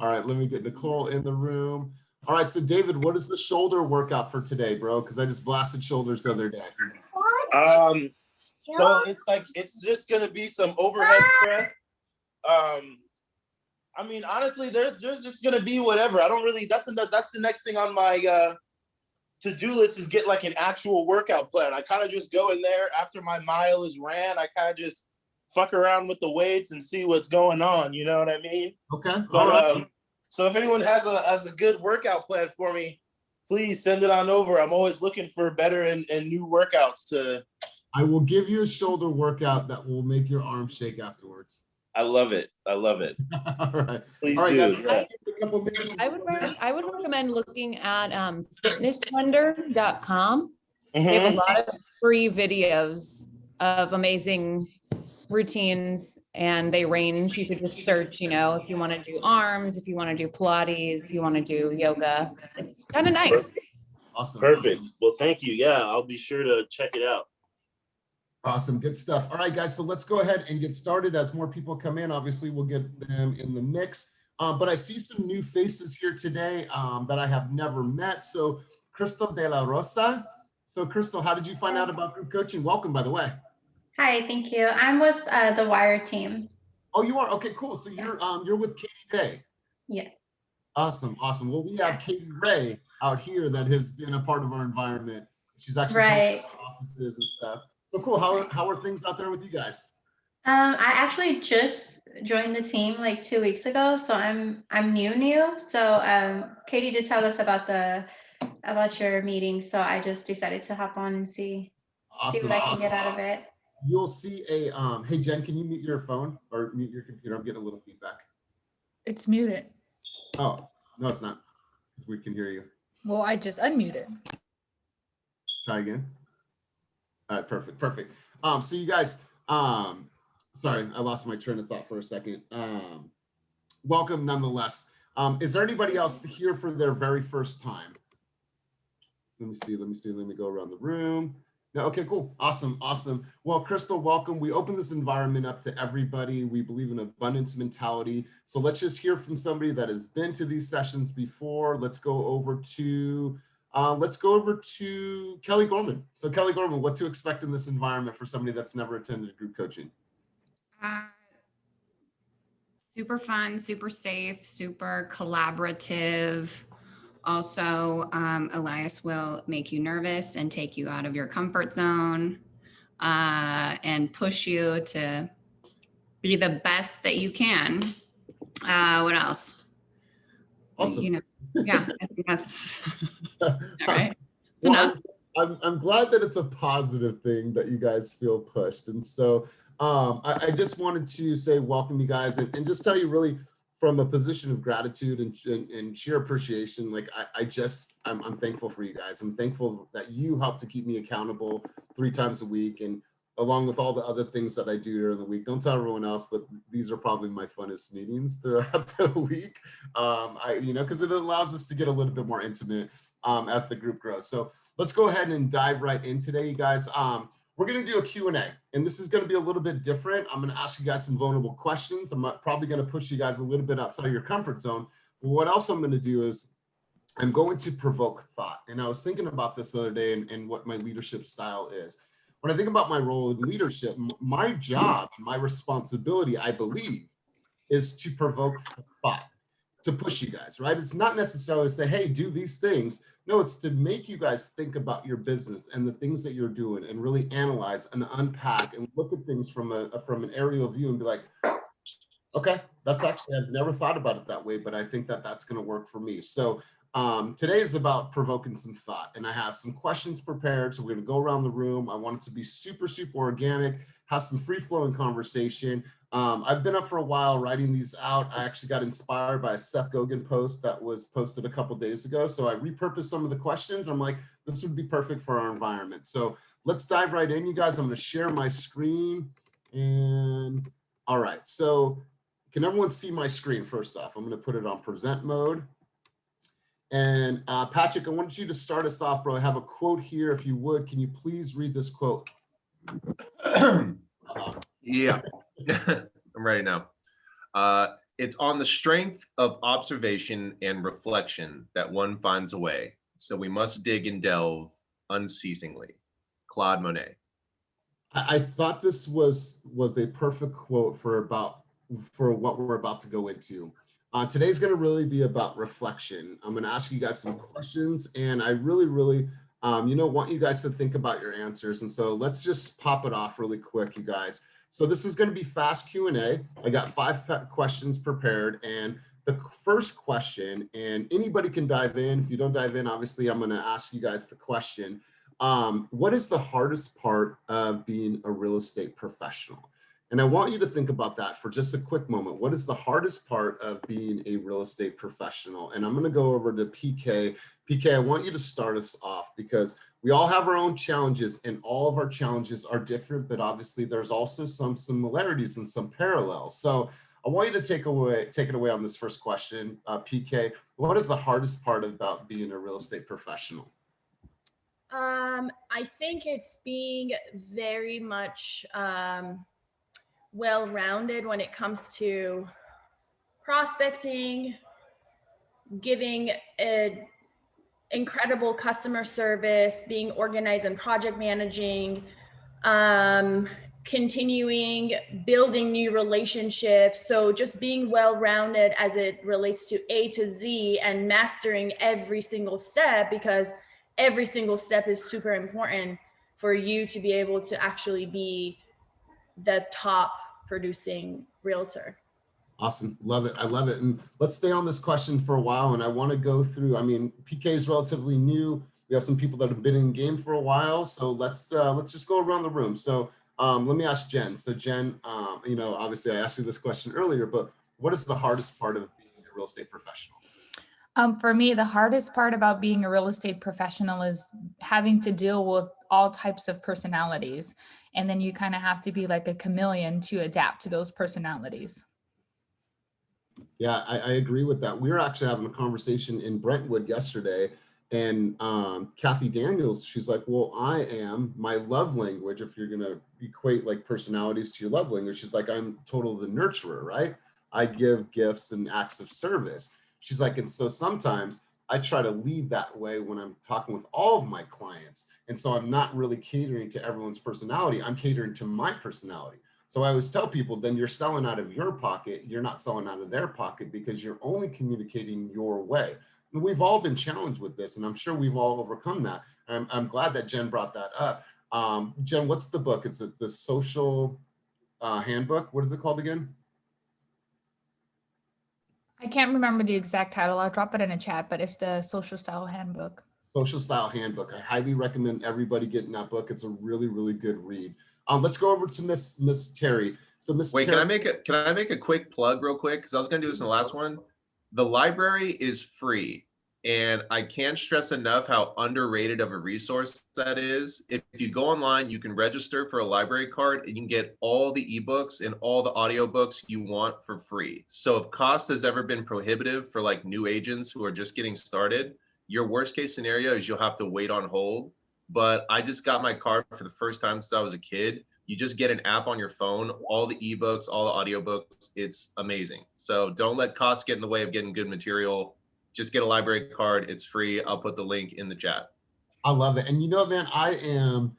All right, let me get Nicole in the room. All right, so David, what is the shoulder workout for today, bro? Because I just blasted shoulders the other day. So it's just gonna be some overhead press. I mean, honestly, there's just gonna be whatever. I don't really. That's the next thing on my to-do list is get like an actual workout plan. I kind of just go in there after my mile is ran. I kind of just fuck around with the weights and see what's going on. You know what I mean? Okay. But so if anyone has a good workout plan for me, please send it on over. I'm always looking for better and new workouts to. I will give you a shoulder workout that will make your arm shake afterwards. I love it. I love it. All right. Please All right, do. guys. Yeah. I would recommend looking at fitnessblender.com. They have a lot of free videos of amazing routines, and they range. You could just search, if you want to do arms, if you want to do Pilates, you want to do yoga. It's kind of nice. Perfect. Awesome. Perfect. Well, thank you. Yeah, I'll be sure to check it out. Awesome. Good stuff. All right, guys. So let's go ahead and get started. As more people come in, obviously we'll get them in the mix. But I see some new faces here today that I have never met. So Crystal De La Rosa. So Crystal, how did you find out about group coaching? Welcome, by the way. Hi, thank you. I'm with the Wire team. Oh, you are? Okay, cool. So you're with Katie Day. Yes. Awesome. Awesome. Well, we have Katie Ray out here that has been a part of our environment. She's actually right. Offices and stuff. So cool. How are things out there with you guys? I actually just joined the team like 2 weeks ago, so I'm new. So Katie did tell us about your meeting, so I just decided to hop on and see what I can get out of it. You'll see a hey Jen, can you mute your phone or mute your computer? I'm getting a little feedback. It's muted. Oh, no, it's not. Because we can hear you. Well, I just unmuted. Try again. All right, perfect. So you guys, sorry, I lost my train of thought for a second. Welcome nonetheless. Is there anybody else here for their very first time? Let me go around the room. No, okay, cool. Awesome. Well, Crystal, welcome. We open this environment up to everybody. We believe in abundance mentality. So let's just hear from somebody that has been to these sessions before. Let's go over to Kelly Gorman. So Kelly Gorman, what to expect in this environment for somebody that's never attended group coaching? Super fun, super safe, super collaborative. Also, Elias will make you nervous and take you out of your comfort zone and push you to be the best that you can. What else? Awesome. Yeah, I think that's all right. Well, I'm glad that it's a positive thing that you guys feel pushed. And so I just wanted to say welcome, you guys, and just tell you really from a position of gratitude and sheer appreciation. Like I'm thankful for you guys. I'm thankful that you help to keep me accountable 3 times a week, and along with all the other things that I do during the week. Don't tell everyone else, but these are probably my funnest meetings throughout the week. Because it allows us to get a little bit more intimate as the group grows. So let's go ahead and dive right in today, you guys. We're going to do a Q&A, and this is going to be a little bit different. I'm going to ask you guys some vulnerable questions. I'm probably going to push you guys a little bit outside of your comfort zone. But what else I'm going to do is I'm going to provoke thought. And I was thinking about this the other day and what my leadership style is. When I think about my role in leadership, my job, my responsibility, I believe, is to provoke thought, to push you guys, right? It's not necessarily to say, hey, do these things. No, it's to make you guys think about your business and the things that you're doing and really analyze and unpack and look at things from an aerial view and be like, okay, that's actually, I've never thought about it that way, but I think that that's going to work for me. So today is about provoking some thought, and I have some questions prepared. So we're going to go around the room. I want it to be super, super organic, have some free flowing conversation. I've been up for a while writing these out. I actually got inspired by a Seth Godin post that was posted a couple days ago. So I repurposed some of the questions. I'm like, this would be perfect for our environment. So let's dive right in, you guys. I'm going to share my screen. And all right. So can everyone see my screen first off? I'm going to put it on present mode. And Patrick, I wanted you to start us off, bro. I have a quote here. If you would, can you please read this quote? Yeah. I'm I'm ready now. It's on the strength of observation and reflection that one finds a way. So we must dig and delve unceasingly. Claude Monet. I thought this was a perfect quote for what we're about to go into. Today's going to really be about reflection. I'm going to ask you guys some questions, and I really, want you guys to think about your answers. And so let's just pop it off really quick, you guys. So this is going to be fast Q&A. I got 5 questions prepared, and the first question, and anybody can dive in. If you don't dive in, obviously, I'm going to ask you guys the question. What is the hardest part of being a real estate professional? And I want you to think about that for just a quick moment. What is the hardest part of being a real estate professional? And I'm going to go over to PK. PK, I want you to start us off because we all have our own challenges and all of our challenges are different, but obviously there's also some similarities and some parallels. So I want you to take it away on this first question. PK, what is the hardest part about being a real estate professional? I think it's being very much well-rounded when it comes to prospecting, giving an incredible customer service, being organized and project managing, continuing building new relationships. So just being well-rounded as it relates to A to Z and mastering every single step, because every single step is super important for you to be able to actually be the top producing realtor. Awesome. Love it. I love it. And let's stay on this question for a while. And I want to go through, PK is relatively new. We have some people that have been in game for a while. So let's just go around the room. So let me ask Jen. So Jen, obviously I asked you this question earlier, but what is the hardest part of being a real estate professional? For me, the hardest part about being a real estate professional is having to deal with all types of personalities. And then you kind of have to be like a chameleon to adapt to those personalities. Yeah, I agree with that. We were actually having a conversation in Brentwood yesterday, and Kathy Daniels, she's like, well, my love language, if you're going to equate like personalities to your love language, she's like, I'm total the nurturer, right? I give gifts and acts of service. She's like, and so sometimes I try to lead that way when I'm talking with all of my clients. And so I'm not really catering to everyone's personality. I'm catering to my personality. So I always tell people, then you're selling out of your pocket. You're not selling out of their pocket because you're only communicating your way. And we've all been challenged with this, and I'm sure we've all overcome that. I'm glad that Jen brought that up. Jen, what's the book? It's the Social Handbook. What is it called again? I can't remember the exact title. I'll drop it in a chat, but it's the Social Style Handbook. Social Style Handbook. I highly recommend everybody getting that book. It's a really, really good read. Let's go over to Miss Terry. So Miss Terry, can I make a quick plug real quick? Because I was going to do this in the last one. The library is free, and I can't stress enough how underrated of a resource that is. If you go online, you can register for a library card, and you can get all the ebooks and all the audiobooks you want for free. So if cost has ever been prohibitive for like new agents who are just getting started, your worst case scenario is you'll have to wait on hold. But I just got my card for the first time since I was a kid. You just get an app on your phone, all the ebooks, all the audiobooks. It's amazing. So don't let costs get in the way of getting good material. Just get a library card. It's free. I'll put the link in the chat. I love it. And you know, man, I am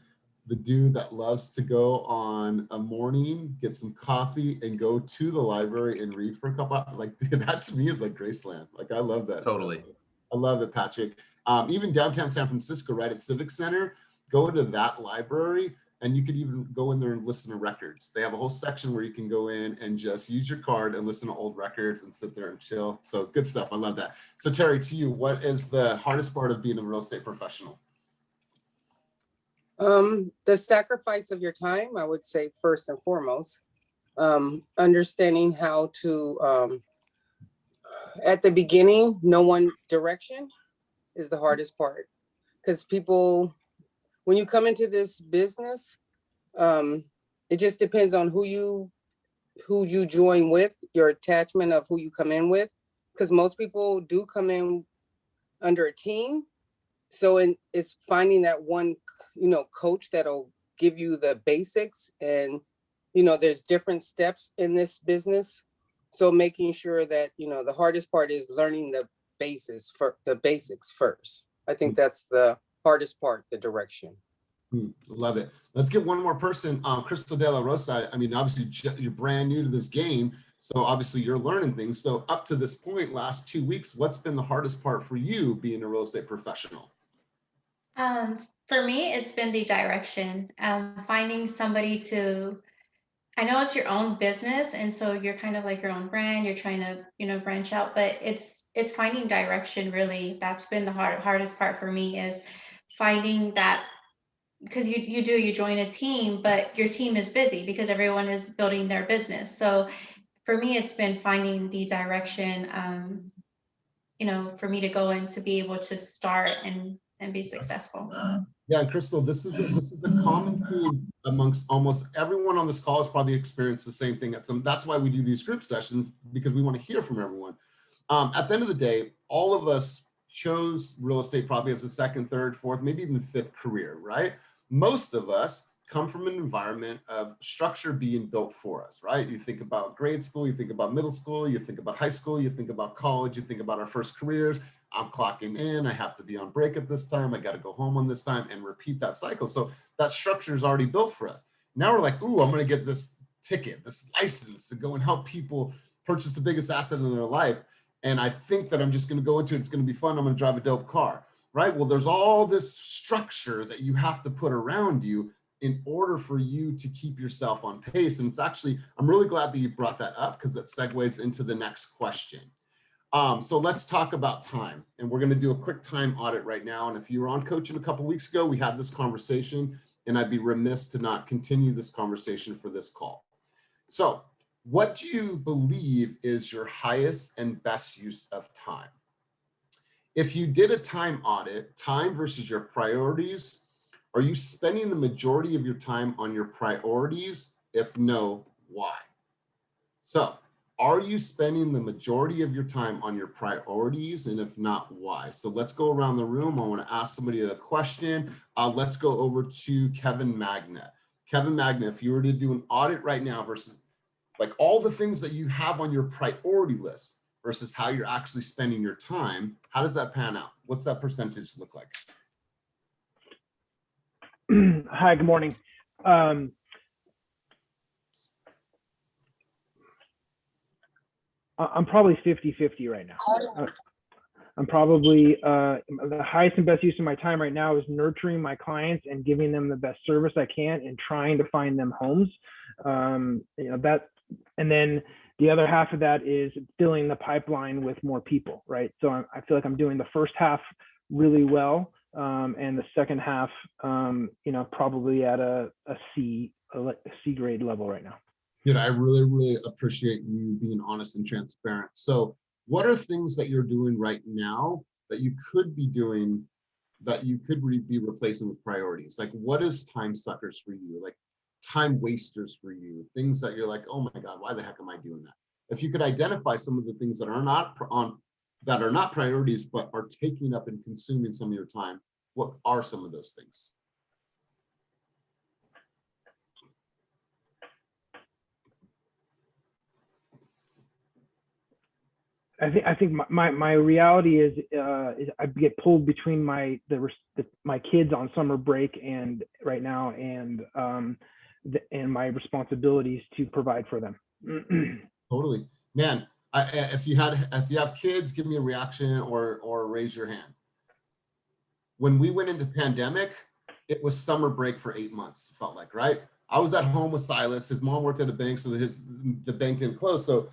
the dude that loves to go on a morning, get some coffee, and go to the library and read for a couple hours. Like that to me is like Graceland. Like I love that. Totally. Stuff. I love it, Patrick. Even downtown San Francisco, right at Civic Center, go into that library and you could even go in there and listen to records. They have a whole section where you can go in and just use your card and listen to old records and sit there and chill. So good stuff. I love that. So Terry, to you, what is the hardest part of being a real estate professional? The sacrifice of your time, I would say first and foremost. Understanding how to, at the beginning, know one direction is the hardest part. Because people, when you come into this business, it just depends on who you join with, your attachment of who you come in with. Because most people do come in under a team. So it's finding that one, coach that'll give you the basics and there's different steps in this business. So making sure that, the hardest part is learning the basics first. I think that's the hardest part, the direction. Love it. Let's get one more person. Crystal De La Rosa. I mean, obviously you're brand new to this game, so obviously you're learning things. So up to this point, last 2 weeks, what's been the hardest part for you being a real estate professional? For me, it's been the direction. Finding somebody I know it's your own business, and so you're kind of like your own brand. You're trying to, branch out, but it's finding direction. Really, that's been the hardest part for me, is finding that, because you join a team, but your team is busy because everyone is building their business. So for me, it's been finding the direction, for me to go and to be able to start and be successful. Yeah, and Crystal, this is a common theme amongst almost everyone on this call has probably experienced the same thing. That's why we do these group sessions, because we want to hear from everyone. At the end of the day, all of us chose real estate probably as a second, third, fourth, maybe even fifth career, right? Most of us come from an environment of structure being built for us, right? You think about grade school, you think about middle school, you think about high school, you think about college, you think about our first careers. I'm clocking in, I have to be on break at this time, I got to go home on this time, and repeat that cycle. So that structure is already built for us. Now we're like, ooh, I'm going to get this ticket, this license to go and help people purchase the biggest asset in their life. And I think that I'm just going to go into it. It's going to be fun. I'm going to drive a dope car, right? Well, there's all this structure that you have to put around you in order for you to keep yourself on pace. And it's actually, I'm really glad that you brought that up, because it segues into the next question. So let's talk about time, and we're going to do a quick time audit right now. And if you were on coaching a couple weeks ago, we had this conversation, and I'd be remiss to not continue this conversation for this call. So what do you believe is your highest and best use of time? If you did a time audit, time versus your priorities, are you spending the majority of your time on your priorities? If no, why? So are you spending the majority of your time on your priorities? And if not, why? So let's go around the room. I want to ask somebody a question. Let's go over to Kevin Magna. Kevin Magna, if you were to do an audit right now versus like all the things that you have on your priority list versus how you're actually spending your time, how does that pan out? What's that percentage look like? Hi, good morning. I'm probably 50-50 right now. I'm probably, the highest and best use of my time right now is nurturing my clients and giving them the best service I can and trying to find them homes. And then the other half of that is filling the pipeline with more people, right? So I feel like I'm doing the first half really well, and the second half, probably at a C grade level right now. Dude, I really, really appreciate you being honest and transparent. So what are things that you're doing right now that you could be doing that you could be replacing with priorities? Like, what is time suckers for you? Like time wasters for you? Things that you're like, oh my God, why the heck am I doing that? If you could identify some of the things that are not priorities, but are taking up and consuming some of your time, what are some of those things? I think my reality is I get pulled between my kids on summer break and right now and my responsibilities to provide for them. Totally, man. If you have kids, give me a reaction or raise your hand. When we went into pandemic, it was summer break for 8 months. Felt like, right? I was at home with Silas. His mom worked at a bank, so the bank didn't close. So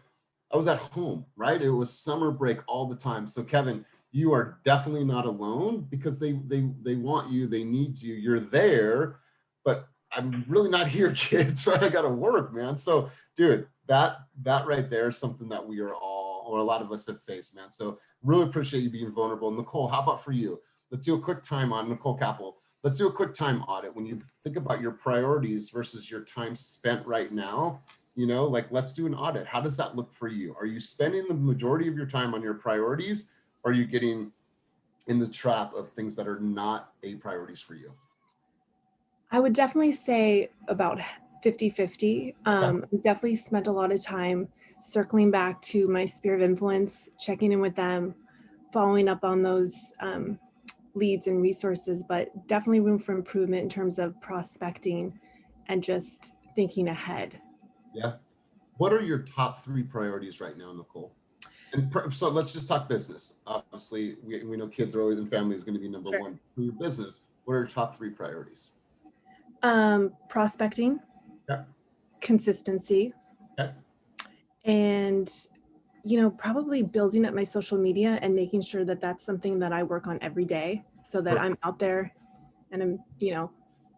I was at home, right? It was summer break all the time. So Kevin, you are definitely not alone, because they want you, they need you, you're there, but I'm really not here, kids, right? I got to work, man. So dude, that right there is something that we are all, or a lot of us have faced, man. So really appreciate you being vulnerable. Nicole, how about for you? Let's do a quick time on Nicole Capel. Let's do a quick time audit. When you think about your priorities versus your time spent right now, let's do an audit. How does that look for you? Are you spending the majority of your time on your priorities? Or are you getting in the trap of things that are not priorities for you? I would definitely say about 50-50. Definitely spent a lot of time circling back to my sphere of influence, checking in with them, following up on those leads and resources, but definitely room for improvement in terms of prospecting and just thinking ahead. Yeah. What are your top 3 priorities right now, Nicole? And so let's just talk business. Obviously, we know kids are always in family is going to be number Sure. 1. For your business, what are your top 3 priorities? Prospecting, Okay. consistency, Okay. and probably building up my social media and making sure that that's something that I work on every day, so that I'm out there and I'm,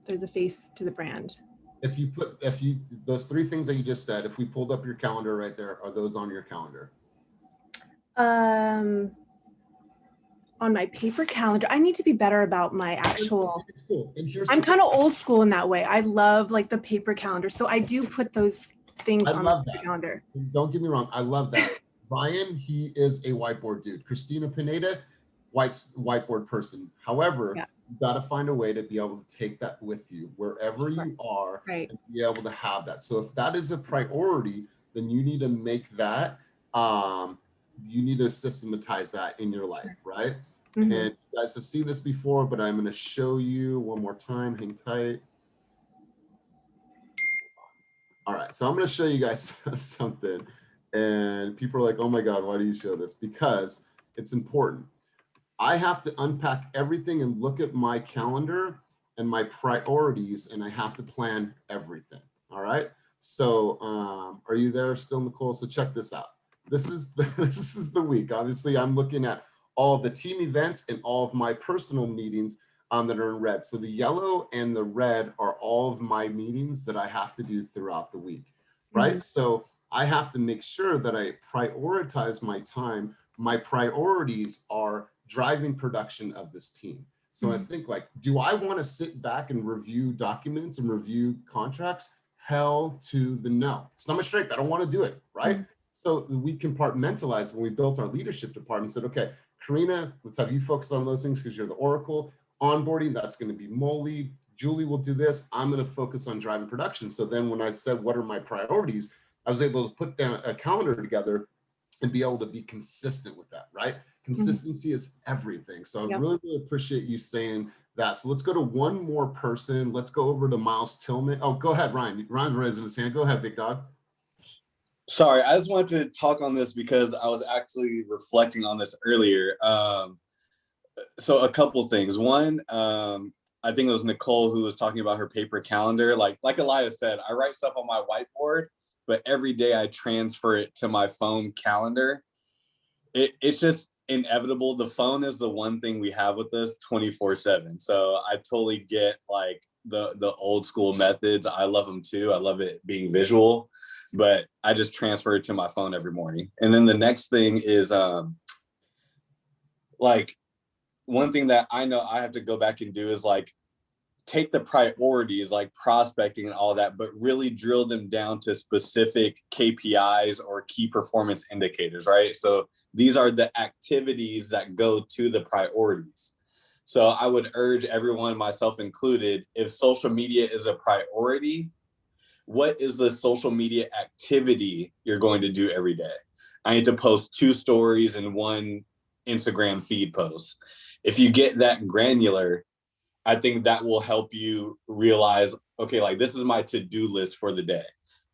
there's a face to the brand. If you those 3 things that you just said, if we pulled up your calendar right there, are those on your calendar? On my paper calendar, I need to be better about my actual. It's cool. And I'm kind of old school in that way. I love like the paper calendar, so I do put those things on the calendar. Don't get me wrong, I love that. Ryan, he is a whiteboard dude. Christina Pineda, whiteboard person. However, you got to find a way to be able to take that with you wherever you are, and be able to have that. So if that is a priority, then you need to make that, you need to systematize that in your life, right? And you guys have seen this before, but I'm going to show you one more time. Hang tight. All right, so I'm going to show you guys something. And people are like, oh my God, why do you show this? Because it's important. I have to unpack everything and look at my calendar and my priorities, and I have to plan everything. All right. So are you there still, Nicole? So check this out. This is the week. Obviously, I'm looking at all of the team events and all of my personal meetings that are in red. So the yellow and the red are all of my meetings that I have to do throughout the week, right? So I have to make sure that I prioritize my time. My priorities are driving production of this team. So I think like, do I want to sit back and review documents and review contracts? Hell to the no. It's not my strength. I don't want to do it, right? So we compartmentalize when we built our leadership department, said, okay, Karina, let's have you focus on those things because you're the Oracle. Onboarding, that's going to be Molly. Julie will do this. I'm going to focus on driving production. So then when I said, what are my priorities? I was able to put down a calendar together and be able to be consistent with that, right? Consistency is everything. So I really, really appreciate you saying that. So let's go to one more person. Let's go over to Miles Tillman. Oh, go ahead, Ryan. Ryan's raising his hand. Go ahead, big dog. Sorry, I just wanted to talk on this because I was actually reflecting on this earlier. So a couple things. One, I think it was Nicole who was talking about her paper calendar. Like Elias said, I write stuff on my whiteboard, but every day I transfer it to my phone calendar. It's just inevitable. The phone is the one thing we have with us 24/7. So I totally get like the old school methods. I love them too. I love it being visual, but I just transfer it to my phone every morning. And then the next thing is like one thing that I know I have to go back and do is like take the priorities like prospecting and all that, but really drill them down to specific KPIs or key performance indicators, right? So these are the activities that go to the priorities. So I would urge everyone, myself included, if social media is a priority, what is the social media activity you're going to do every day? I need to post 2 stories and 1 Instagram feed post. If you get that granular, I think that will help you realize, okay, like this is my to-do list for the day.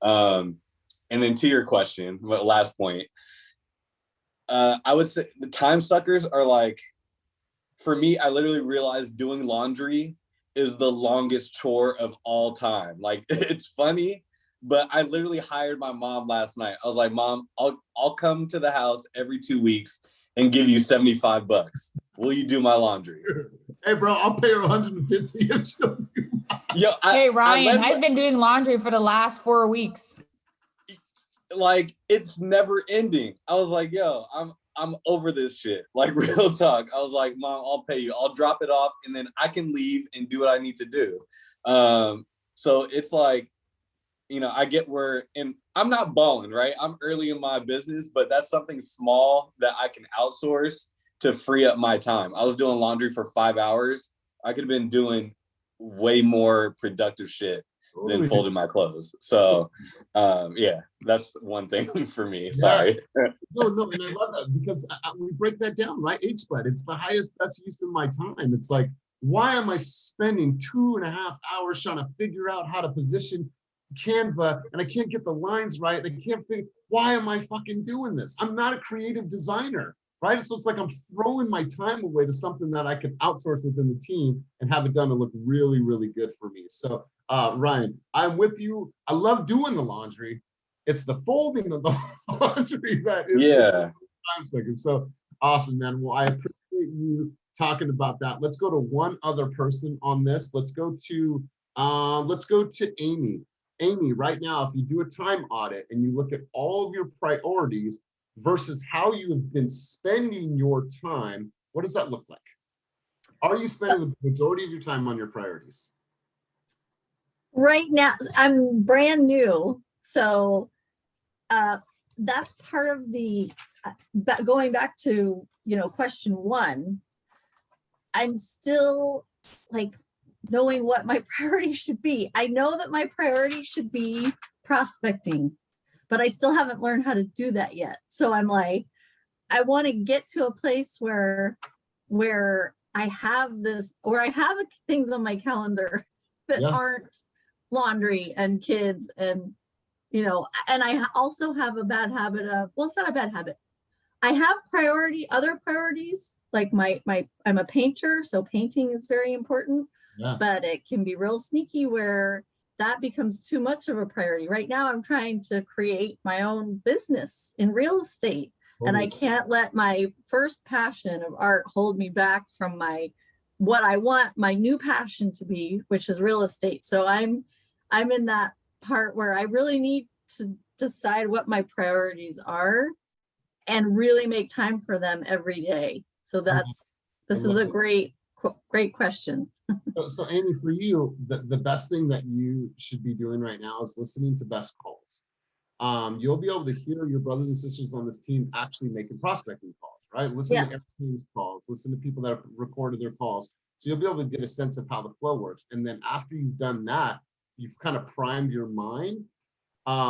And then to your question, last point, I would say the time suckers are like, for me, I literally realized doing laundry is the longest chore of all time. Like it's funny, but I literally hired my mom last night. I was like, Mom, I'll come to the house every 2 weeks and give you $75. Will you do my laundry? Hey, bro, I'll pay her 150 if she'll do mine. Yo, hey, Ryan, I've been doing laundry for the last 4 weeks. Like, it's never ending. I was like, yo, I'm over this shit. Like, real talk. I was like, Mom, I'll pay you. I'll drop it off, and then I can leave and do what I need to do. So it's like, you know, I get where, and I'm not balling, right? I'm early in my business, but that's something small that I can outsource to free up my time. I was doing laundry for 5 hours. I could have been doing way more productive shit. than folding my clothes. So yeah, that's one thing for me. Sorry. No, and I love that because we break that down, right? H.B.U.T. It's the highest, best use of my time. It's like, why am I spending 2.5 hours trying to figure out how to position Canva and I can't get the lines right? I can't figure, why am I fucking doing this? I'm not a creative designer, right? So it's like I'm throwing my time away to something that I can outsource within the team and have it done to look really, really good for me. So Ryan, I'm with you. I love doing the laundry. It's the folding of the laundry that is the time sucker. So awesome, man. Well, I appreciate you talking about that. Let's go to one other person on this. Let's go to Amy. Amy, right now, if you do a time audit and you look at all of your priorities versus how you have been spending your time, what does that look like? Are you spending the majority of your time on your priorities? Right now, I'm brand new, so that's part of the going back to question one. I'm still like knowing what my priority should be. I know that my priority should be prospecting, but I still haven't learned how to do that yet. So I'm like, I want to get to a place where I have this, or I have things on my calendar that aren't laundry and kids and and I also have a bad habit of, well, it's not a bad habit. I have other priorities, like I'm a painter, so painting is very important, but it can be real sneaky where that becomes too much of a priority. Right now, I'm trying to create my own business in real estate, and I can't let my first passion of art hold me back from what I want my new passion to be, which is real estate. So I'm in that part where I really need to decide what my priorities are and really make time for them every day. So this is a great question. So Amy, for you, the best thing that you should be doing right now is listening to best calls. You'll be able to hear your brothers and sisters on this team actually making prospecting calls, right? Listen to every team's calls, listen to people that have recorded their calls. So you'll be able to get a sense of how the flow works. And then after you've done that, you've kind of primed your mind.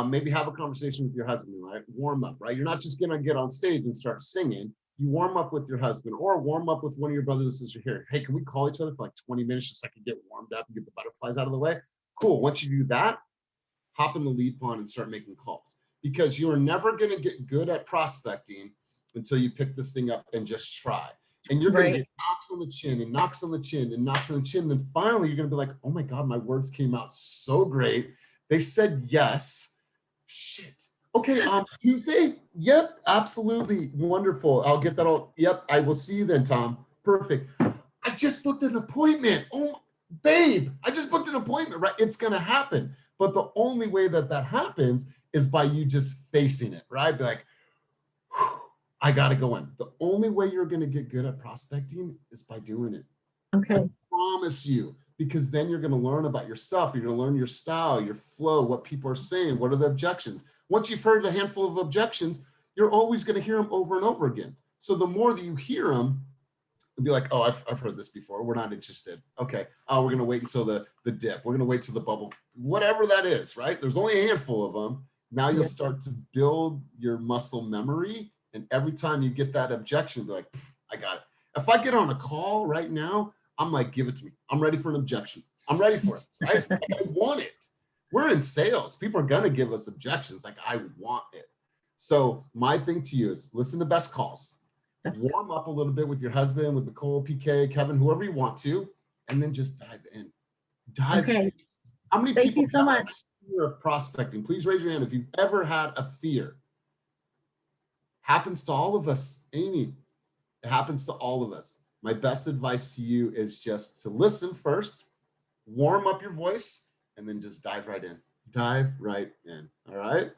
Maybe have a conversation with your husband, right? Warm up, right? You're not just gonna get on stage and start singing. You warm up with your husband or warm up with one of your brothers and sisters here. Hey, can we call each other for like 20 minutes just so I can get warmed up and get the butterflies out of the way? Cool, once you do that, hop in the lead pond and start making calls, because you're never gonna get good at prospecting until you pick this thing up and just try. And you're gonna get knocks on the chin and knocks on the chin and knocks on the chin. Then finally you're gonna be like, oh my God, my words came out so great. They said yes. Shit. Okay, Tuesday? Yep, absolutely. Wonderful. I'll get that all. Yep, I will see you then, Tom. Perfect. I just booked an appointment. Oh, babe, I just booked an appointment, right? It's going to happen. But the only way that happens is by you just facing it, right? Be like, I got to go in. The only way you're going to get good at prospecting is by doing it. Okay. I promise you. Because then you're going to learn about yourself. You're going to learn your style, your flow, what people are saying, what are the objections. Once you've heard a handful of objections, you're always going to hear them over and over again. So the more that you hear them, you'll be like, oh, I've heard this before. We're not interested. Okay. Oh, we're going to wait until the dip. We're going to wait till the bubble, whatever that is, right? There's only a handful of them. Now you'll start to build your muscle memory. And every time you get that objection, be like, I got it. If I get on a call right now, I'm like, give it to me. I'm ready for an objection. I'm ready for it, right? I want it. We're in sales. People are going to give us objections. Like, I want it. So my thing to you is listen to best calls. Warm up a little bit with your husband, with Nicole, PK, Kevin, whoever you want to, and then just dive in. Dive in. How many people so much. have a fear of prospecting? Please raise your hand if you've ever had a fear. Happens to all of us, Amy. It happens to all of us. My best advice to you is just to listen first, warm up your voice, and then just dive right in. Dive right in. All right.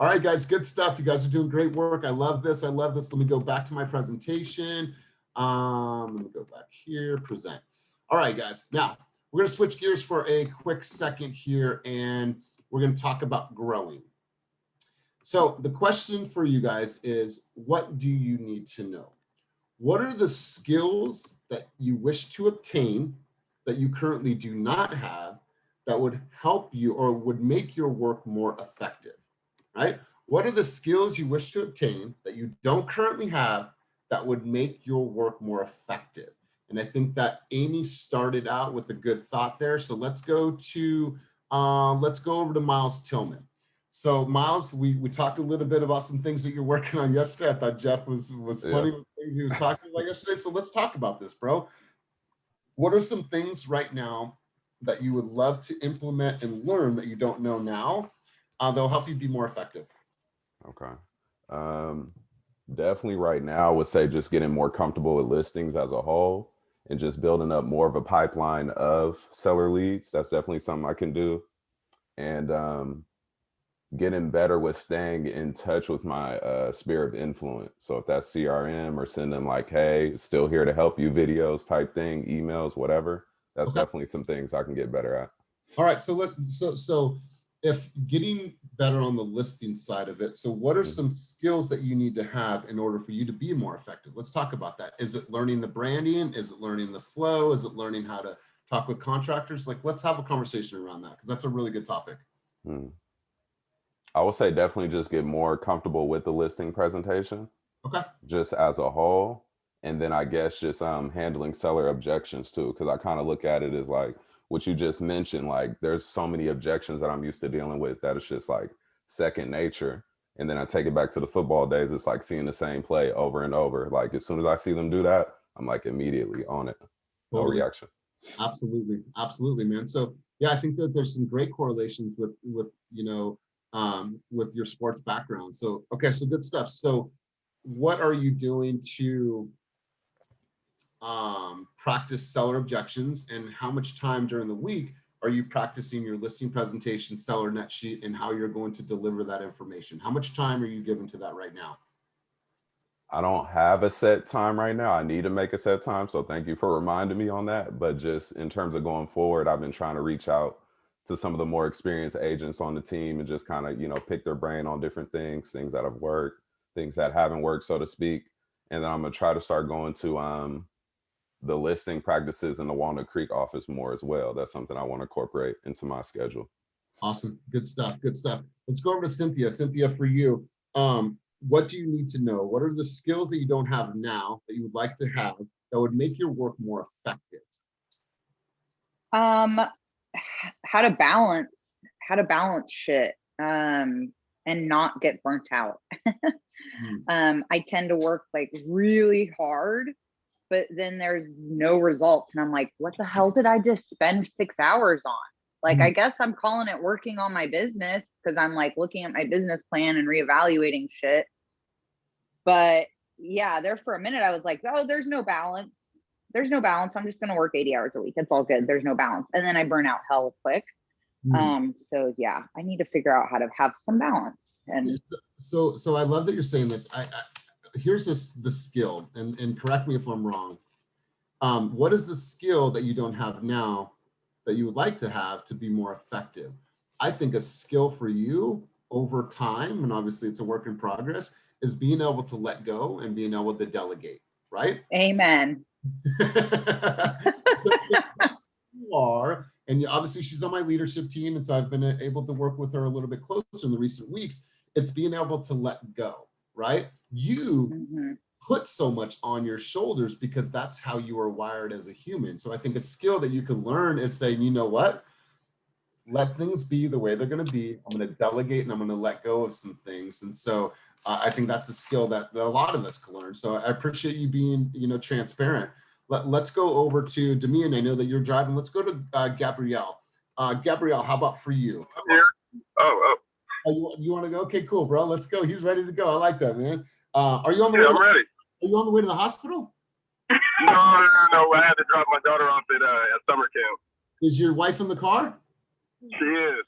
All right, guys. Good stuff. You guys are doing great work. I love this. I love this. Let me go back to my presentation. Let me go back here. Present. All right, guys. Now we're going to switch gears for a quick second here, and we're going to talk about growing. So the question for you guys is, what do you need to know? What are the skills that you wish to obtain that you currently do not have that would help you or would make your work more effective, right? What are the skills you wish to obtain that you don't currently have that would make your work more effective? And I think that Amy started out with a good thought there. So let's go over to Miles Tillman. So Miles, we talked a little bit about some things that you're working on yesterday. I thought Jeff was funny with things he was talking about yesterday. So let's talk about this, bro. What are some things right now that you would love to implement and learn that you don't know now that'll help you be more effective? Okay. Definitely right now, I would say just getting more comfortable with listings as a whole and just building up more of a pipeline of seller leads. That's definitely something I can do. And getting better with staying in touch with my sphere of influence. So if that's CRM or send them like, hey, still here to help you videos type thing, emails, whatever. That's definitely some things I can get better at. All right. So if getting better on the listing side of it, so what are some skills that you need to have in order for you to be more effective? Let's talk about that. Is it learning the branding? Is it learning the flow? Is it learning how to talk with contractors? Like, let's have a conversation around that, because that's a really good topic. I would say definitely just get more comfortable with the listing presentation. Okay. Just as a whole. And then I guess just handling seller objections too, because I kind of look at it as like what you just mentioned, like there's so many objections that I'm used to dealing with that it's just like second nature. And then I take it back to the football days. It's like seeing the same play over and over. Like as soon as I see them do that, I'm like immediately on it. No reaction. Absolutely. Absolutely, man. So yeah, I think that there's some great correlations with your sports background. So, okay, so good stuff. So what are you doing to practice seller objections, and how much time during the week are you practicing your listing presentation, seller net sheet, and how you're going to deliver that information? How much time are you giving to that right now? I don't have a set time right now. I need to make a set time. So thank you for reminding me on that. But just in terms of going forward, I've been trying to reach out to some of the more experienced agents on the team and just kind of, pick their brain on different things that have worked, things that haven't worked, so to speak. And then I'm going to try to start going to the listing practices in the Walnut Creek office more as well. That's something I want to incorporate into my schedule. Awesome. Good stuff. Good stuff. Let's go over to Cynthia. Cynthia, for you, what do you need to know? What are the skills that you don't have now that you would like to have that would make your work more effective? How to balance shit and not get burnt out. I tend to work like really hard, but then there's no results. And I'm like, what the hell did I just spend 6 hours on? Like, I guess I'm calling it working on my business, because I'm like looking at my business plan and reevaluating shit. But yeah, there for a minute, I was like, oh, there's no balance. There's no balance. I'm just going to work 80 hours a week. It's all good. There's no balance. And then I burn out hell quick. So yeah, I need to figure out how to have some balance. And so I love that you're saying this. Here's the skill, and correct me if I'm wrong. What is the skill that you don't have now that you would like to have to be more effective? I think a skill for you over time, and obviously it's a work in progress, is being able to let go and being able to delegate, right? Amen. You are, and obviously she's on my leadership team, and so I've been able to work with her a little bit closer in the recent weeks. It's being able to let go, right? You put so much on your shoulders because that's how you are wired as a human. So I think a skill that you can learn is saying, you know what? Let things be the way they're going to be. I'm going to delegate and I'm going to let go of some things. And so I think that's a skill that a lot of us can learn. So I appreciate you being, transparent. Let's go over to Damian. I know that you're driving. Let's go to Gabrielle. Gabrielle, how about for you? I'm here. Oh, you want to go? Okay, cool, bro. Let's go. He's ready to go. I like that, man. Are you on the way? I'm ready. Are you on the way to the hospital? No. I had to drop my daughter off at summer camp. Is your wife in the car? She is.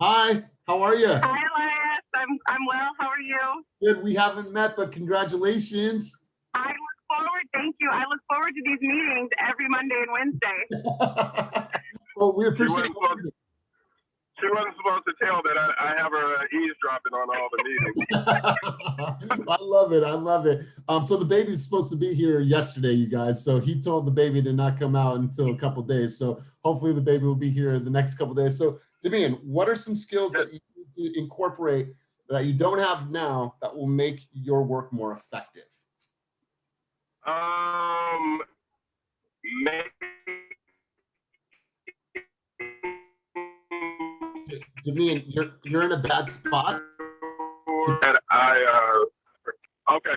Hi. How are you? Hi, Elias. I'm well. How are you? Good. We haven't met, but congratulations. I look forward. Thank you. I look forward to these meetings every Monday and Wednesday. Well, we appreciate it. She wasn't supposed to tell that I have her eavesdropping on all the meetings. I love it. I love it. So the baby's supposed to be here yesterday, you guys. So he told the baby to not come out until a couple days. So hopefully the baby will be here the next couple days. So Damian, what are some skills that you need to incorporate that you don't have now that will make your work more effective? Damian, you're in a bad spot. Okay.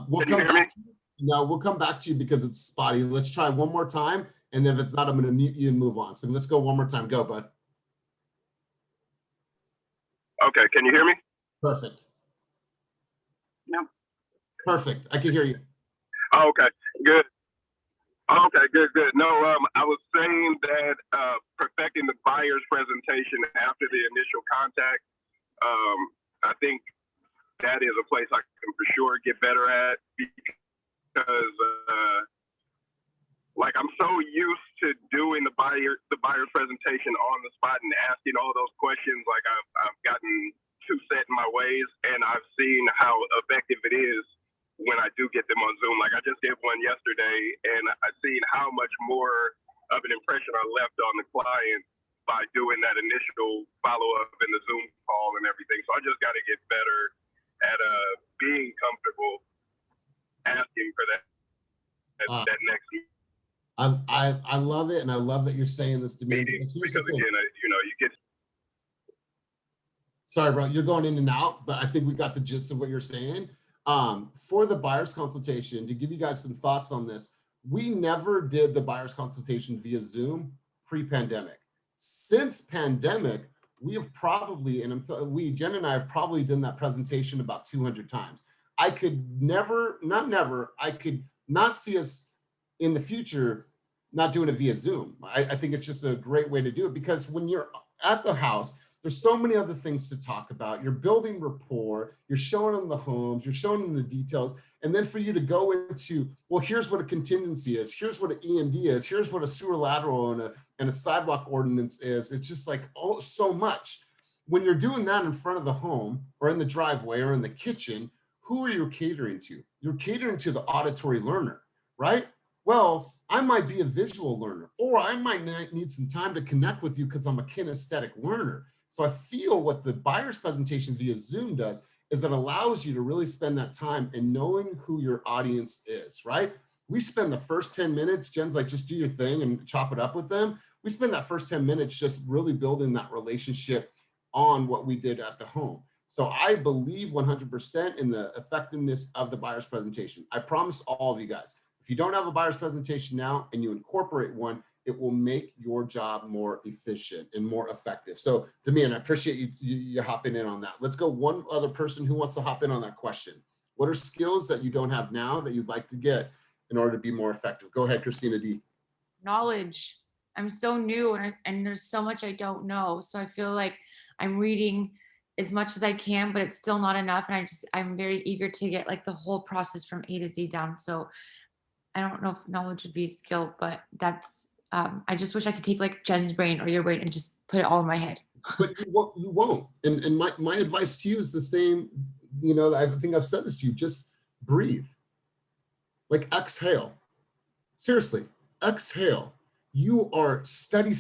We'll come back. No, we'll come back to you because it's spotty. Let's try one more time, and then if it's not, I'm going to mute you and move on. So let's go one more time. Go, bud. Okay, can you hear me? Perfect. No. Perfect. I can hear you. Oh, okay, good. Okay, good. No, I was saying that perfecting the buyer's presentation after the initial contact, I think that is a place I can for sure get better at because like I'm so used to doing the buyer's presentation on the spot and asking all those questions. Like I've gotten too set in my ways, and I've seen how effective it is when I do get them on Zoom. Like I just did one yesterday, and I've seen how much more of an impression I left on the client by doing that initial follow-up in the Zoom call and everything. So I just got to get better at being comfortable asking for that next meeting. I love it, and I love that you're saying this to me. Because again, you get. Sorry, bro, you're going in and out, but I think we got the gist of what you're saying. For the buyer's consultation, to give you guys some thoughts on this, we never did the buyer's consultation via Zoom pre-pandemic. Since pandemic, we have probably, Jen and I have probably done that presentation about 200 times. I could I could not see us in the future not doing it via Zoom. I think it's just a great way to do it because when you're at the house, there's so many other things to talk about. You're building rapport, you're showing them the homes, you're showing them the details. And then for you to go into, well, here's what a contingency is, here's what an EMD is, here's what a sewer lateral and a sidewalk ordinance is. It's just like, oh, so much. When you're doing that in front of the home or in the driveway or in the kitchen, who are you catering to? You're catering to the auditory learner, right? Well, I might be a visual learner, or I might need some time to connect with you because I'm a kinesthetic learner. So I feel what the buyer's presentation via Zoom does is it allows you to really spend that time in knowing who your audience is, right? We spend the first 10 minutes, Jen's like, just do your thing and chop it up with them. We spend that first 10 minutes just really building that relationship on what we did at the home. So I believe 100% in the effectiveness of the buyer's presentation. I promise all of you guys, if you don't have a buyer's presentation now and you incorporate one, it will make your job more efficient and more effective. So Damian, I appreciate you hopping in on that. Let's go one other person who wants to hop in on that question. What are skills that you don't have now that you'd like to get in order to be more effective? Go ahead, Christina D. Knowledge. I'm so new and there's so much I don't know. So I feel like I'm reading as much as I can, but it's still not enough. And I'm very eager to get like the whole process from A to Z down. So I don't know if knowledge would be a skill, but that's, I just wish I could take like Jen's brain or your brain and just put it all in my head. But you won't. And my advice to you is the same, I think I've said this to you, just breathe. Like exhale. Seriously, exhale. You are study,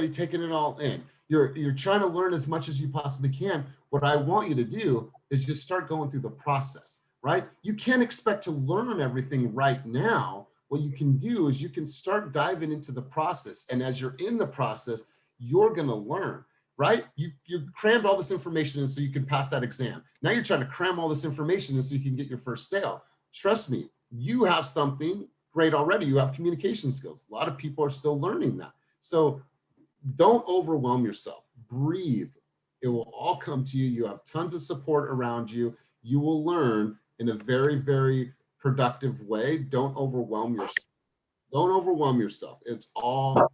taking it all in. You're trying to learn as much as you possibly can. What I want you to do is just start going through the process, right? You can't expect to learn everything right now. What you can do is you can start diving into the process. And as you're in the process, you're going to learn, right? You crammed all this information in so you can pass that exam. Now you're trying to cram all this information in so you can get your first sale. Trust me, you have something great already. You have communication skills. A lot of people are still learning that. So don't overwhelm yourself. Breathe. It will all come to you. You have tons of support around you. You will learn in a very, very productive way. Don't overwhelm yourself. Don't overwhelm yourself. It's all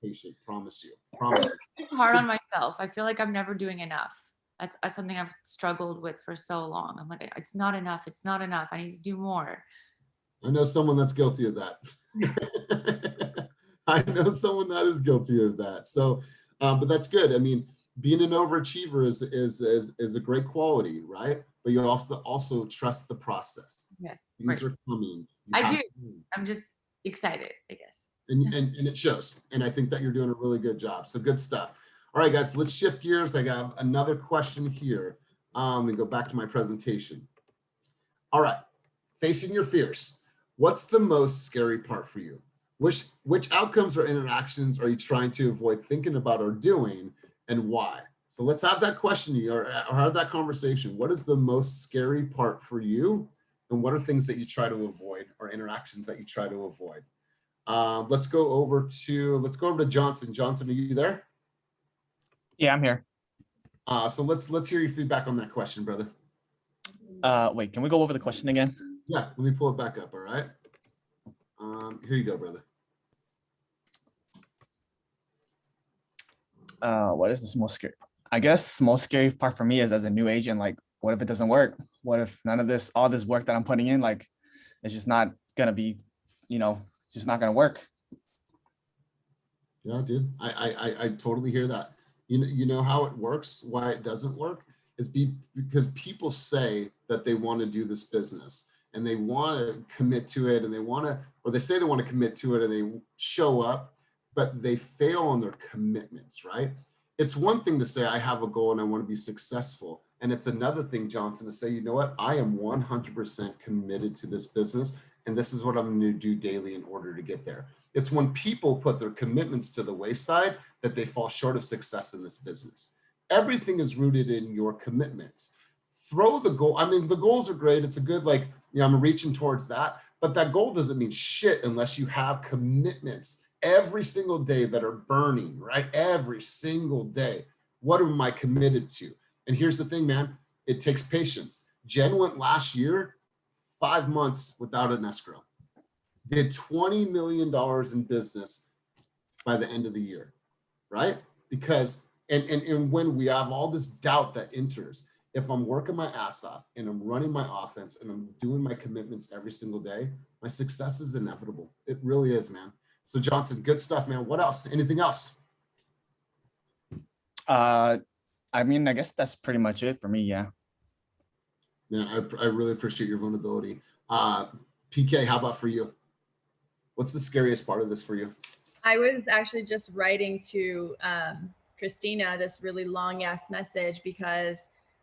patient. Promise you. Promise you. It's hard on myself. I feel like I'm never doing enough. That's something I've struggled with for so long. I'm like, it's not enough. It's not enough. I need to do more. I know someone that's guilty of that. I know someone that is guilty of that. So But that's good. I mean, being an overachiever is a great quality, right? But you also trust the process. Yeah, Things right. are coming. You I have do. to- I'm just excited, I guess. and it shows. And I think that you're doing a really good job. So good stuff. All right, guys, let's shift gears. I got another question here. And go back to my presentation. All right, facing your fears. What's the most scary part for you? Which outcomes or interactions are you trying to avoid thinking about or doing, and why? So let's have that question or have that conversation. What is the most scary part for you, and what are things that you try to avoid or interactions that you try to avoid? Let's go over to Johnson. Johnson, are you there? Yeah, I'm here. So let's hear your feedback on that question, brother. Wait, can we go over the question again? Yeah, let me pull it back up. All right. Here you go, brother. What is the most scary? I guess the most scary part for me is as a new agent, like, what if it doesn't work? What if none of this, all this work that I'm putting in, like, it's just not gonna be, it's just not gonna work. Yeah, dude, I totally hear that. You know how it works, why it doesn't work is because people say that they want to do this business and they want to commit to it and they say they want to commit to it and they show up, but they fail on their commitments, right? It's one thing to say, I have a goal and I want to be successful. And it's another thing, Johnson, to say, you know what, I am 100% committed to this business and this is what I'm going to do daily in order to get there. It's when people put their commitments to the wayside that they fall short of success in this business. Everything is rooted in your commitments. Throw the goal. I mean, the goals are great. It's a good, I'm reaching towards that, but that goal doesn't mean shit unless you have commitments every single day that are burning, right? Every single day. What am I committed to? And here's the thing, man, it takes patience. Jen went last year, 5 months without an escrow. Did $20 million in business by the end of the year, right? Because, and when we have all this doubt that enters, if I'm working my ass off and I'm running my offense and I'm doing my commitments every single day, my success is inevitable. It really is, man. So Johnson, good stuff, man. What else? Anything else? I mean, I guess that's pretty much it for me, yeah. Man, I really appreciate your vulnerability. PK, how about for you? What's the scariest part of this for you? I was actually just writing to Christina this really long ass message because,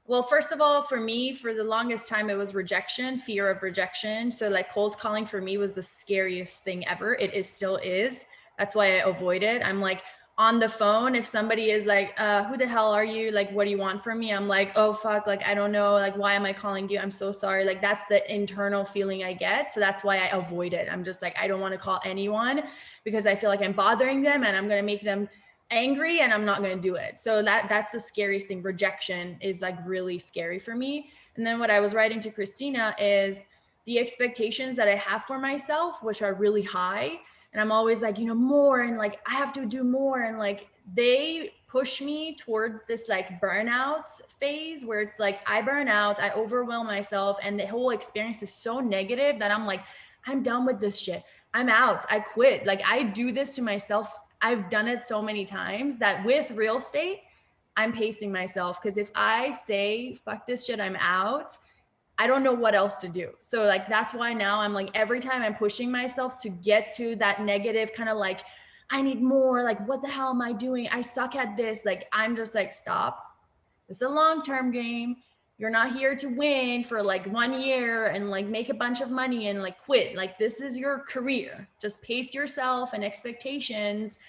well, first of all, for me, for the longest time, it was rejection, fear of rejection. So like cold calling for me was the scariest thing ever. It still is. That's why I avoid it. I'm like on the phone. If somebody is like, who the hell are you? Like, what do you want from me? I'm like, oh, fuck. Like, I don't know. Like, why am I calling you? I'm so sorry. Like, that's the internal feeling I get. So that's why I avoid it. I'm just like, I don't want to call anyone because I feel like I'm bothering them and I'm going to make them angry and I'm not going to do it. So that's the scariest thing. Rejection is like really scary for me. And then what I was writing to Christina is the expectations that I have for myself, which are really high. And I'm always like, more and like, I have to do more. And like, they push me towards this like burnout phase where it's like, I burn out, I overwhelm myself. And the whole experience is so negative that I'm like, I'm done with this shit. I'm out. I quit. Like I do this to myself. I've done it so many times that with real estate, I'm pacing myself. Cause if I say, fuck this shit, I'm out, I don't know what else to do. So like, that's why now I'm like, every time I'm pushing myself to get to that negative kind of like, I need more, like, what the hell am I doing? I suck at this. Like, I'm just like, stop. It's a long-term game. You're not here to win for like 1 year and like make a bunch of money and like quit. Like this is your career. Just pace yourself and expectations.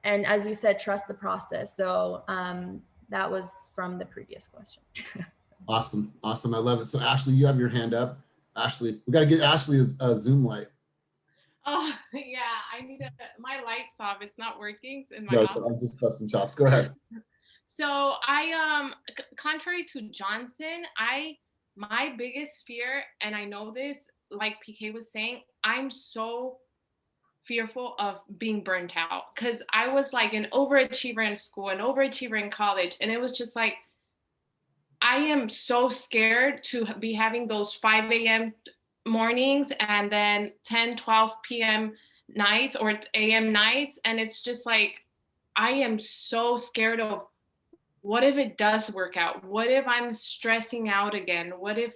And as you said, trust the process. So that was from the previous question. Awesome. I love it. So Ashley, you have your hand up. Ashley, we got to get Ashley a Zoom light. Oh yeah, I need my light's off. It's not working in my No, office. I'm just busting chops. Go ahead. So I contrary to Johnson, my biggest fear, and I know this, like PK was saying, I'm so fearful of being burnt out because I was like an overachiever in school, an overachiever in college, and it was just like I am so scared to be having those 5 a.m. mornings and then 10, 12 p.m. nights or a.m. nights. And it's just like, I am so scared of, what if it does work out? What if I'm stressing out again? What if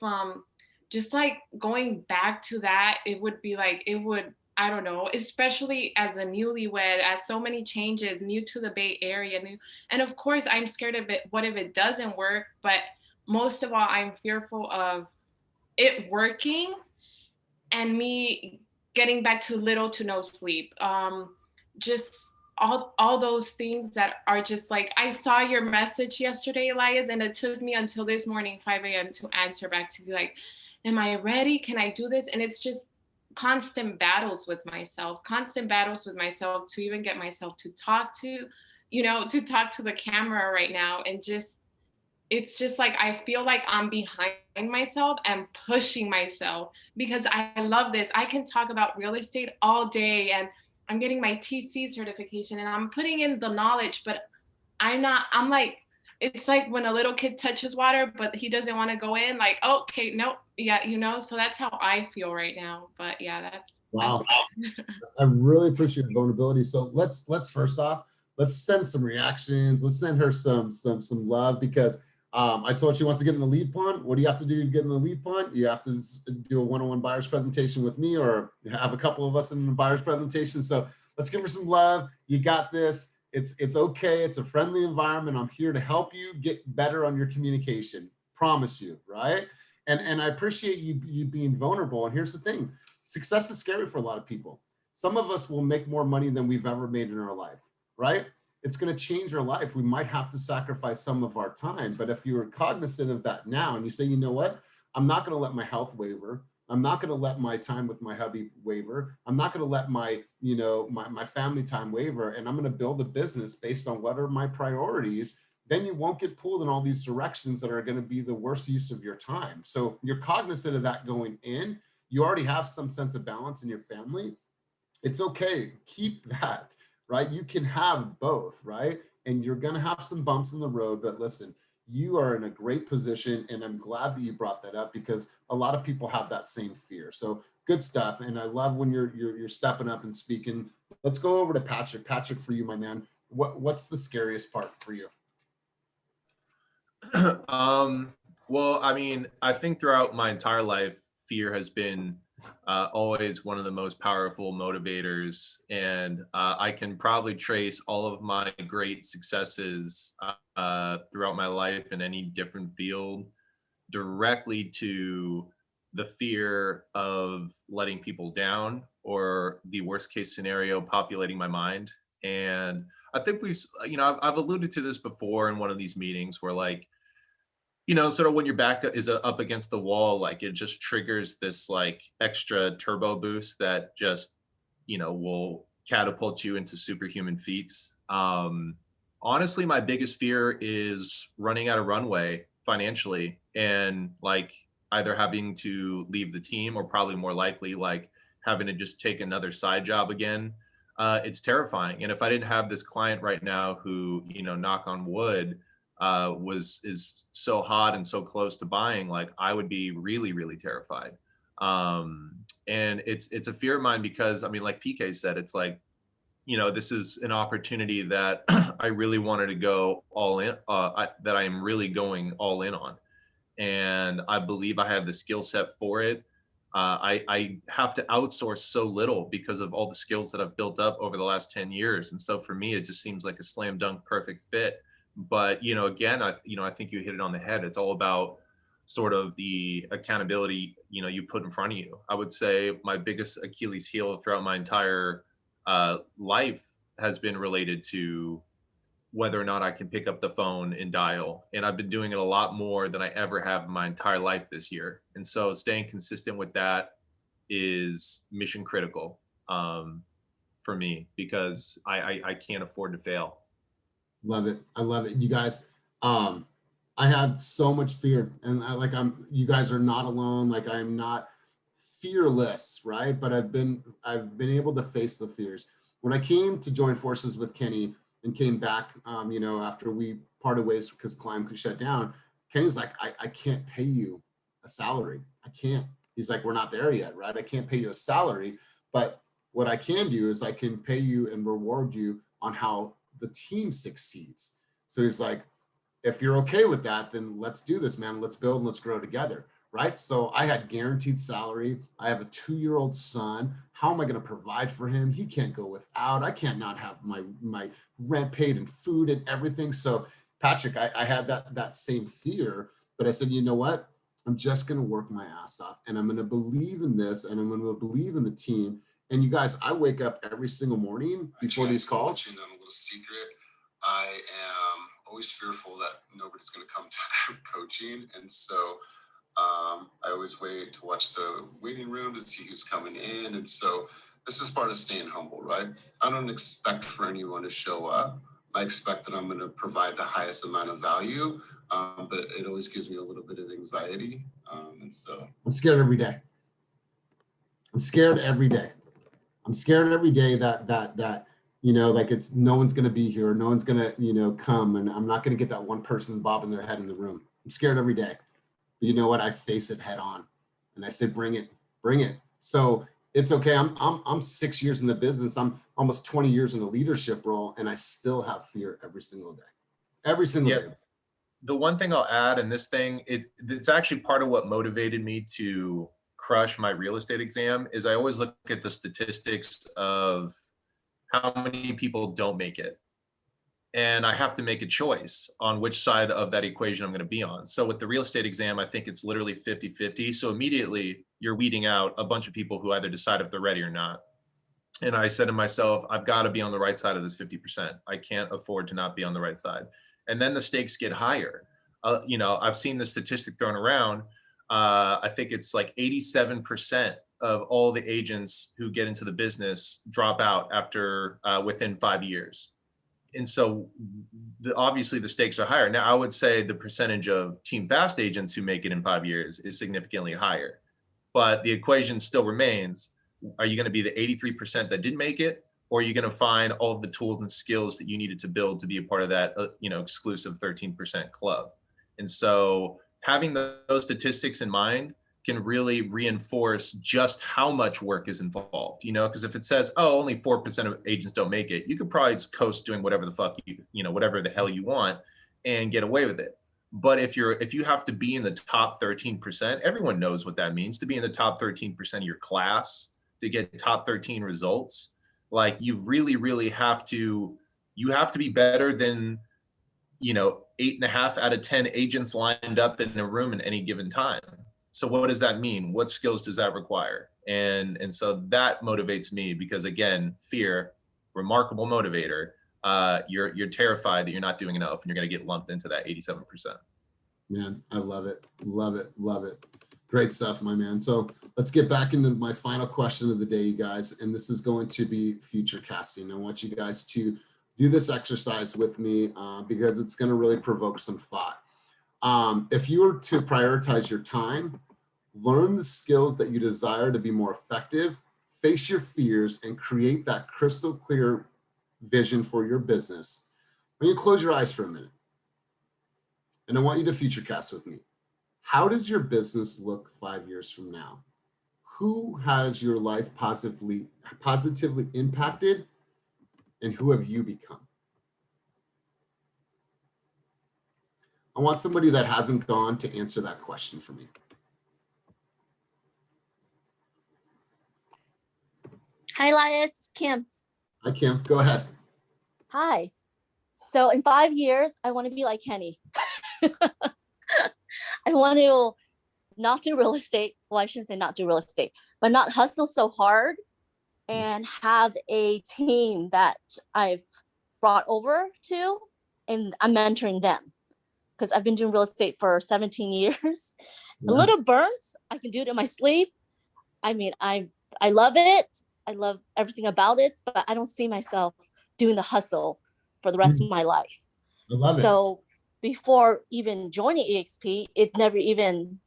just like going back to that, it would be like, it would, I don't know, especially as a newlywed, as so many changes, new to the Bay Area, new, and of course I'm scared of it. What if it doesn't work? But most of all, I'm fearful of it working and me getting back to little to no sleep. Just all those things that are just like, I saw your message yesterday, Elias, and it took me until this morning, 5 a.m. to answer back, to be like, am I ready? Can I do this? And it's just constant battles with myself to even get myself to talk to, to talk to the camera right now. And just, it's just like, I feel like I'm behind myself and pushing myself, because I love this. I can talk about real estate all day, and I'm getting my TC certification and I'm putting in the knowledge, but I'm like, it's like when a little kid touches water, but he doesn't want to go in, like, okay, nope. Yeah. So that's how I feel right now. But yeah, that's wow. I really appreciate your vulnerability. So let's first off, let's send some reactions. Let's send her some love, because I told she wants to get in the lead pond. What do you have to do to get in the lead pond? You have to do a one-on-one buyer's presentation with me, or have a couple of us in the buyer's presentation. So let's give her some love. You got this. It's okay. It's a friendly environment. I'm here to help you get better on your communication. Promise you, right? And I appreciate you being vulnerable. And here's the thing. Success is scary for a lot of people. Some of us will make more money than we've ever made in our life, right? It's going to change our life. We might have to sacrifice some of our time, but if you're cognizant of that now and you say, you know what, I'm not going to let my health waver. I'm not going to let my time with my hubby waver. I'm not going to let my, my family time waver. And I'm going to build a business based on what are my priorities. Then you won't get pulled in all these directions that are going to be the worst use of your time. So you're cognizant of that going in. You already have some sense of balance in your family. It's okay. Keep that, right? You can have both, right? And you're going to have some bumps in the road, but listen, you are in a great position. And I'm glad that you brought that up, because a lot of people have that same fear. So good stuff. And I love when you're stepping up and speaking. Let's go over to Patrick. Patrick, for you, my man, what's the scariest part for you? Well, I mean, I think throughout my entire life, fear has been always one of the most powerful motivators. And I can probably trace all of my great successes throughout my life in any different field directly to the fear of letting people down, or the worst case scenario populating my mind. And I think I've alluded to this before in one of these meetings where, like, sort of when your back is up against the wall, like it just triggers this like extra turbo boost that just, will catapult you into superhuman feats. Honestly, my biggest fear is running out of runway financially, and like either having to leave the team, or probably more likely like having to just take another side job again. It's terrifying. And if I didn't have this client right now who, knock on wood, is so hot and so close to buying, like I would be really, really terrified. And it's a fear of mine because, I mean, like PK said, it's like, this is an opportunity that I really wanted to go all in, that I am really going all in on. And I believe I have the skill set for it. I have to outsource so little because of all the skills that I've built up over the last 10 years. And so for me, it just seems like a slam dunk perfect fit. But, again, I think you hit it on the head. It's all about sort of the accountability, you put in front of you. I would say my biggest Achilles heel throughout my entire life has been related to whether or not I can pick up the phone and dial. And I've been doing it a lot more than I ever have in my entire life this year. And so staying consistent with that is mission critical for me, because I can't afford to fail. Love it. I love it. You guys, I have so much fear, and you guys are not alone. Like, I'm not fearless, right? But I've been able to face the fears. When I came to join forces with Kenny and came back, after we parted ways because Climb could shut down, Kenny's like, I can't pay you a salary. I can't. He's like, we're not there yet, right? I can't pay you a salary, but what I can do is I can pay you and reward you on how the team succeeds. So he's like, if you're okay with that, then let's do this, man. Let's build and let's grow together. Right. So I had guaranteed salary. I have a 2-year-old son. How am I going to provide for him? He can't go without. I can't not have my rent paid and food and everything. So Patrick, I had that same fear, but I said, you know what? I'm just going to work my ass off, and I'm going to believe in this, and I'm going to believe in the team. And you guys, I wake up every single morning before these calls. And a little secret, I am always fearful that nobody's going to come to group coaching. And so I always wait to watch the waiting room to see who's coming in. And so this is part of staying humble, right? I don't expect for anyone to show up. I expect that I'm going to provide the highest amount of value, but it always gives me a little bit of anxiety. And so I'm scared every day. I'm scared every day. I'm scared every day that you know, like it's no one's going to be here, no one's going to, you know, come, and I'm not going to get that one person bobbing their head in the room. I'm scared every day. But you know what? I face it head on, and I say, bring it, bring it. So it's okay. I'm 6 years in the business. I'm almost 20 years in the leadership role, and I still have fear every single day. Every single day. The one thing I'll add in this thing, it's actually part of what motivated me to crush my real estate exam, is I always look at the statistics of how many people don't make it. And I have to make a choice on which side of that equation I'm going to be on. So with the real estate exam, I think it's literally 50-50. So immediately you're weeding out a bunch of people who either decide if they're ready or not. And I said to myself, I've got to be on the right side of this 50%. I can't afford to not be on the right side. And then the stakes get higher. You know, I've seen the statistic thrown around. I think it's like 87% of all the agents who get into the business drop out after within 5 years. And so obviously the stakes are higher. Now I would say the percentage of Team Fast agents who make it in 5 years is significantly higher, but the equation still remains. Are you going to be the 83% that didn't make it? Or are you going to find all of the tools and skills that you needed to build to be a part of that, you know, exclusive 13% club? And so having those statistics in mind can really reinforce just how much work is involved, you know, because if it says, oh, only 4% of agents don't make it, you could probably just coast doing whatever the fuck you know, whatever the hell you want and get away with it. But if you have to be in the top 13%, everyone knows what that means, to be in the top 13% of your class, to get top 13 results. Like you really have to be better than, you know, 8.5 out of 10 agents lined up in a room at any given time. So what does that mean? What skills does that require? And so that motivates me because, again, fear, remarkable motivator. You're terrified that you're not doing enough and you're going to get lumped into that 87%. Man, I love it. Love it. Love it. Great stuff, my man. So let's get back into my final question of the day, you guys. And this is going to be future casting. I want you guys to do this exercise with me because it's going to really provoke some thought. If you were to prioritize your time, learn the skills that you desire to be more effective, face your fears, and create that crystal clear vision for your business, when you close your eyes for a minute, and I want you to futurecast with me. How does your business look 5 years from now? Who has your life positively impacted, and who have you become? I want somebody that hasn't gone to answer that question for me. Hi, Elias. Kim. Hi, Kim. Go ahead. Hi. So in 5 years, I want to be like Kenny. I want to not do real estate. Well, I shouldn't say not do real estate, but not hustle so hard and have a team that I've brought over to, and I'm mentoring them because I've been doing real estate for 17 years. Yeah. A little burnt. I can do it in my sleep. I mean, I love it. I love everything about it, but I don't see myself doing the hustle for the rest of my life. I love it. So before even joining EXP, it never even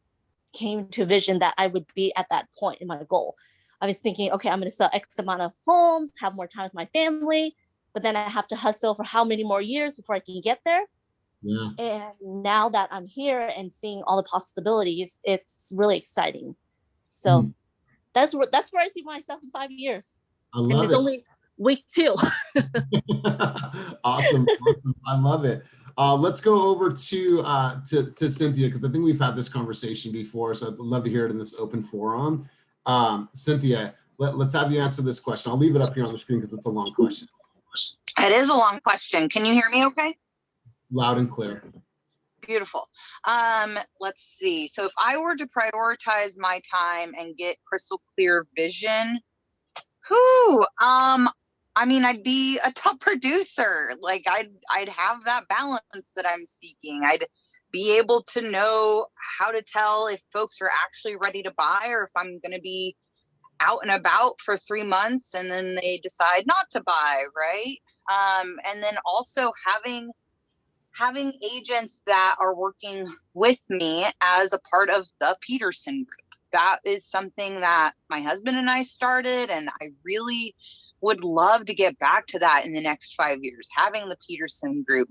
came to a vision that I would be at that point in my goal. I was thinking, okay, I'm going to sell X amount of homes, have more time with my family, but then I have to hustle for how many more years before I can get there? Yeah. And now that I'm here and seeing all the possibilities, it's really exciting. So that's where I see myself in 5 years. I love and it. Only week 2. Awesome. I love it. Let's go over to Cynthia, because I think we've had this conversation before, so I'd love to hear it in this open forum. Cynthia, let's have you answer this question. I'll leave it up here on the screen because it's a long question. It is a long question. Can you hear me okay? Loud and clear. Beautiful. Let's see. So if I were to prioritize my time and get crystal clear vision, I mean, I'd be a top producer. Like I'd have that balance that I'm seeking. I'd be able to know how to tell if folks are actually ready to buy, or if I'm going to be out and about for 3 months and then they decide not to buy, right? And then also having agents that are working with me as a part of the Peterson group. That is something that my husband and I started, and I really would love to get back to that in the next 5 years. Having the Peterson group,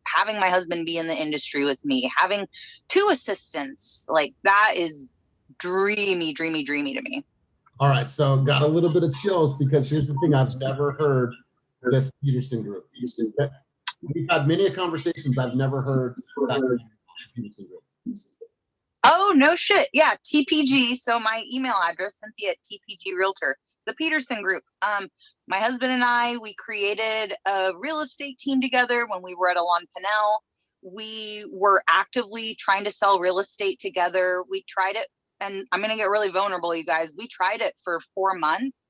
having my husband be in the industry with me, having 2 assistants, like that is dreamy to me. All right, so got a little bit of chills, because here's the thing: I've never heard this Peterson group. We've had many conversations. I've never heard that Peterson group. Oh, no shit. Yeah, TPG. So my email address, Cynthia at TPG Realtor, the Peterson group. My husband and I, we created a real estate team together when we were at Alon Pinnell. We were actively trying to sell real estate together. We tried it, and I'm going to get really vulnerable, you guys. We tried it for 4 months,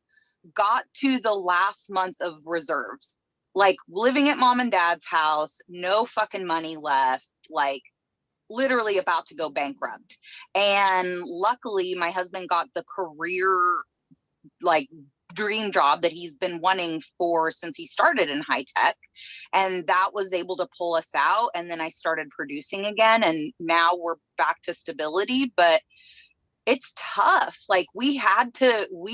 got to the last month of reserves, like living at mom and dad's house, no fucking money left, like literally about to go bankrupt. And luckily my husband got the career, like dream job that he's been wanting for since he started in high tech. And that was able to pull us out. And then I started producing again. And now we're back to stability, but it's tough. Like we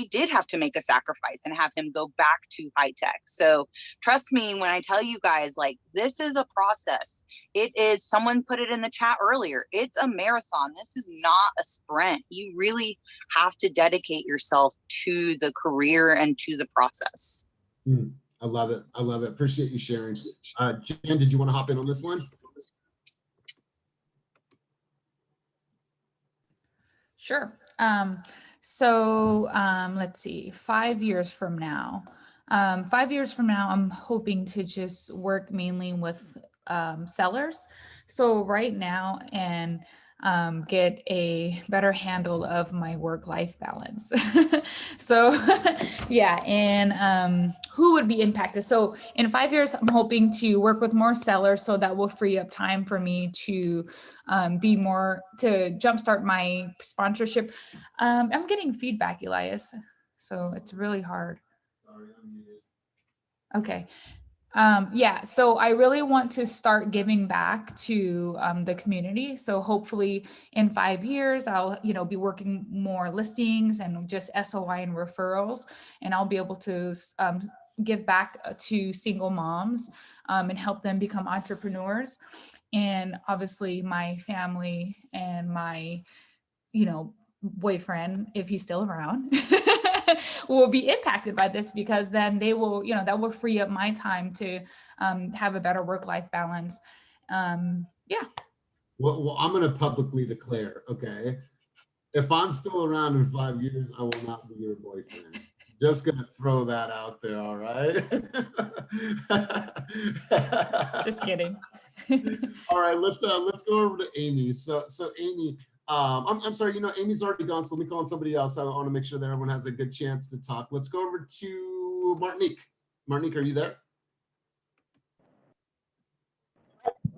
did have to make a sacrifice and have him go back to high tech. So trust me when I tell you guys, like, this is a process. It is, someone put it in the chat earlier, it's a marathon. This is not a sprint. You really have to dedicate yourself to the career and to the process. I love it. I love it. Appreciate you sharing. Jen, did you want to hop in on this one? Sure. Let's see, 5 years from now, I'm hoping to just work mainly with sellers. So right now, and get a better handle of my work-life balance. So yeah, and who would be impacted? So in 5 years, I'm hoping to work with more sellers, so that will free up time for me to be more, to jumpstart my sponsorship. I'm getting feedback, Elias, so it's really hard. Okay. Yeah, so I really want to start giving back to the community. So hopefully in 5 years, I'll be working more listings and just SOI and referrals, and I'll be able to give back to single moms and help them become entrepreneurs. And obviously my family and my boyfriend, if he's still around, will be impacted by this, because then they will, that will free up my time to have a better work-life balance. Yeah. Well, I'm going to publicly declare, okay, if I'm still around in 5 years, I will not be your boyfriend. Just going to throw that out there, all right? Just kidding. All right, let's go over to Amy. So Amy, I'm sorry, Amy's already gone, so let me call on somebody else. I want to make sure that everyone has a good chance to talk. Let's go over to Martinique. Martinique, are you there?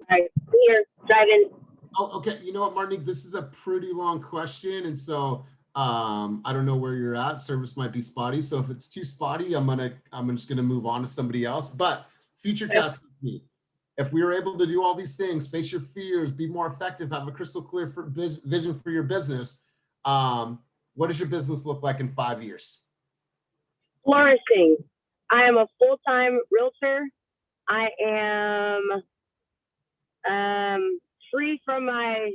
Right, here, driving. Oh, okay. You know what, Martinique, this is a pretty long question, and so I don't know where you're at. Service might be spotty, so if it's too spotty, I'm just gonna move on to somebody else. But futurecast with me. If we were able to do all these things, face your fears, be more effective, have a crystal clear vision for your business, what does your business look like in 5 years? Flourishing. I am a full-time realtor. I am free from my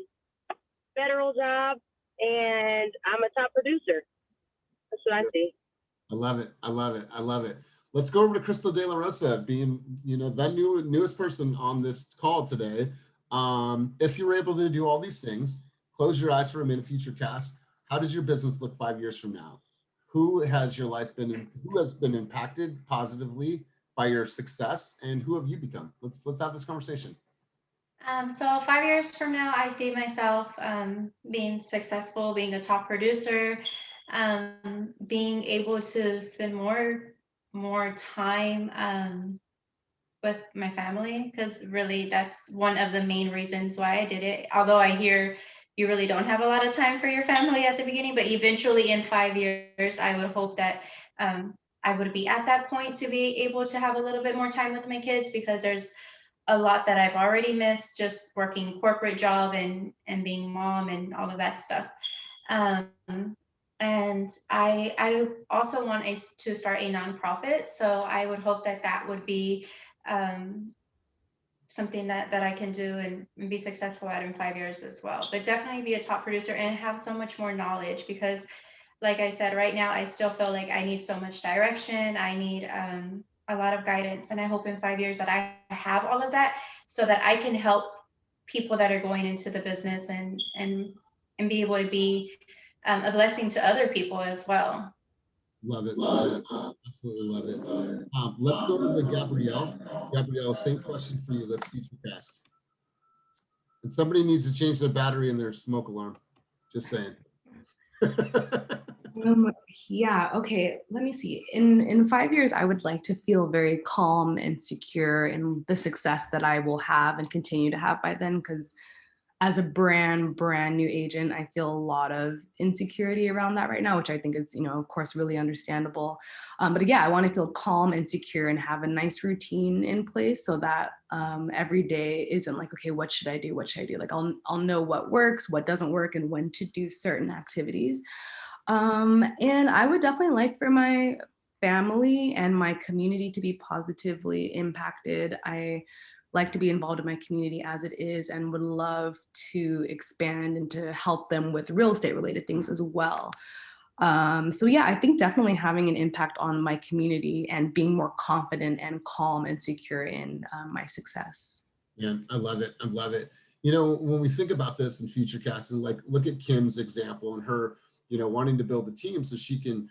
federal job, and I'm a top producer. That's what I see. I love it. I love it. I love it. Let's go over to Crystal De La Rosa, being, the newest person on this call today. If you were able to do all these things, close your eyes for a minute, futurecast. How does your business look 5 years from now? Who has your life who has been impacted positively by your success, and who have you become? Let's have this conversation. So 5 years from now, I see myself being successful, being a top producer, being able to spend more time with my family, because really that's one of the main reasons why I did it. Although I hear you really don't have a lot of time for your family at the beginning, but eventually in 5 years, I would hope that I would be at that point to be able to have a little bit more time with my kids, because there's a lot that I've already missed just working corporate job and being mom and all of that stuff. And I also want to start a nonprofit. So I would hope that that would be something that I can do and be successful at in 5 years as well. But definitely be a top producer and have so much more knowledge, because like I said, right now, I still feel like I need so much direction. I need a lot of guidance. And I hope in 5 years that I have all of that, so that I can help people that are going into the business and be able to be a blessing to other people as well. Love it. Absolutely love it. Let's go over to Gabrielle. Gabrielle, same question for you. Let's futurecast. And somebody needs to change their battery in their smoke alarm. Just saying. Yeah, okay, let me see. In 5 years, I would like to feel very calm and secure in the success that I will have and continue to have by then, because as a brand new agent, I feel a lot of insecurity around that right now, which I think is, of course, really understandable. But yeah, I want to feel calm and secure and have a nice routine in place, so that every day isn't like, okay, what should I do? What should I do? Like I'll know what works, what doesn't work, and when to do certain activities. And I would definitely like for my family and my community to be positively impacted. I like to be involved in my community as it is, and would love to expand and to help them with real estate related things as well. So yeah, I think definitely having an impact on my community and being more confident and calm and secure in my success. Yeah, I love it. I love it. When we think about this in futurecast, and like look at Kim's example and her, wanting to build a team so she can,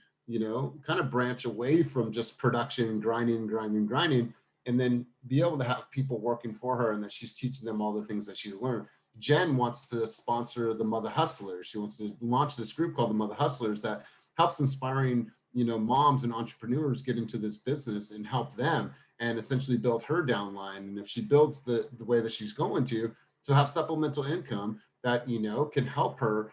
kind of branch away from just production, grinding, and then be able to have people working for her, and that she's teaching them all the things that she's learned. Jen wants to sponsor the Mother Hustlers. She wants to launch this group called the Mother Hustlers that helps inspiring, moms and entrepreneurs get into this business and help them and essentially build her downline. And if she builds the way that she's going to have supplemental income that, can help her,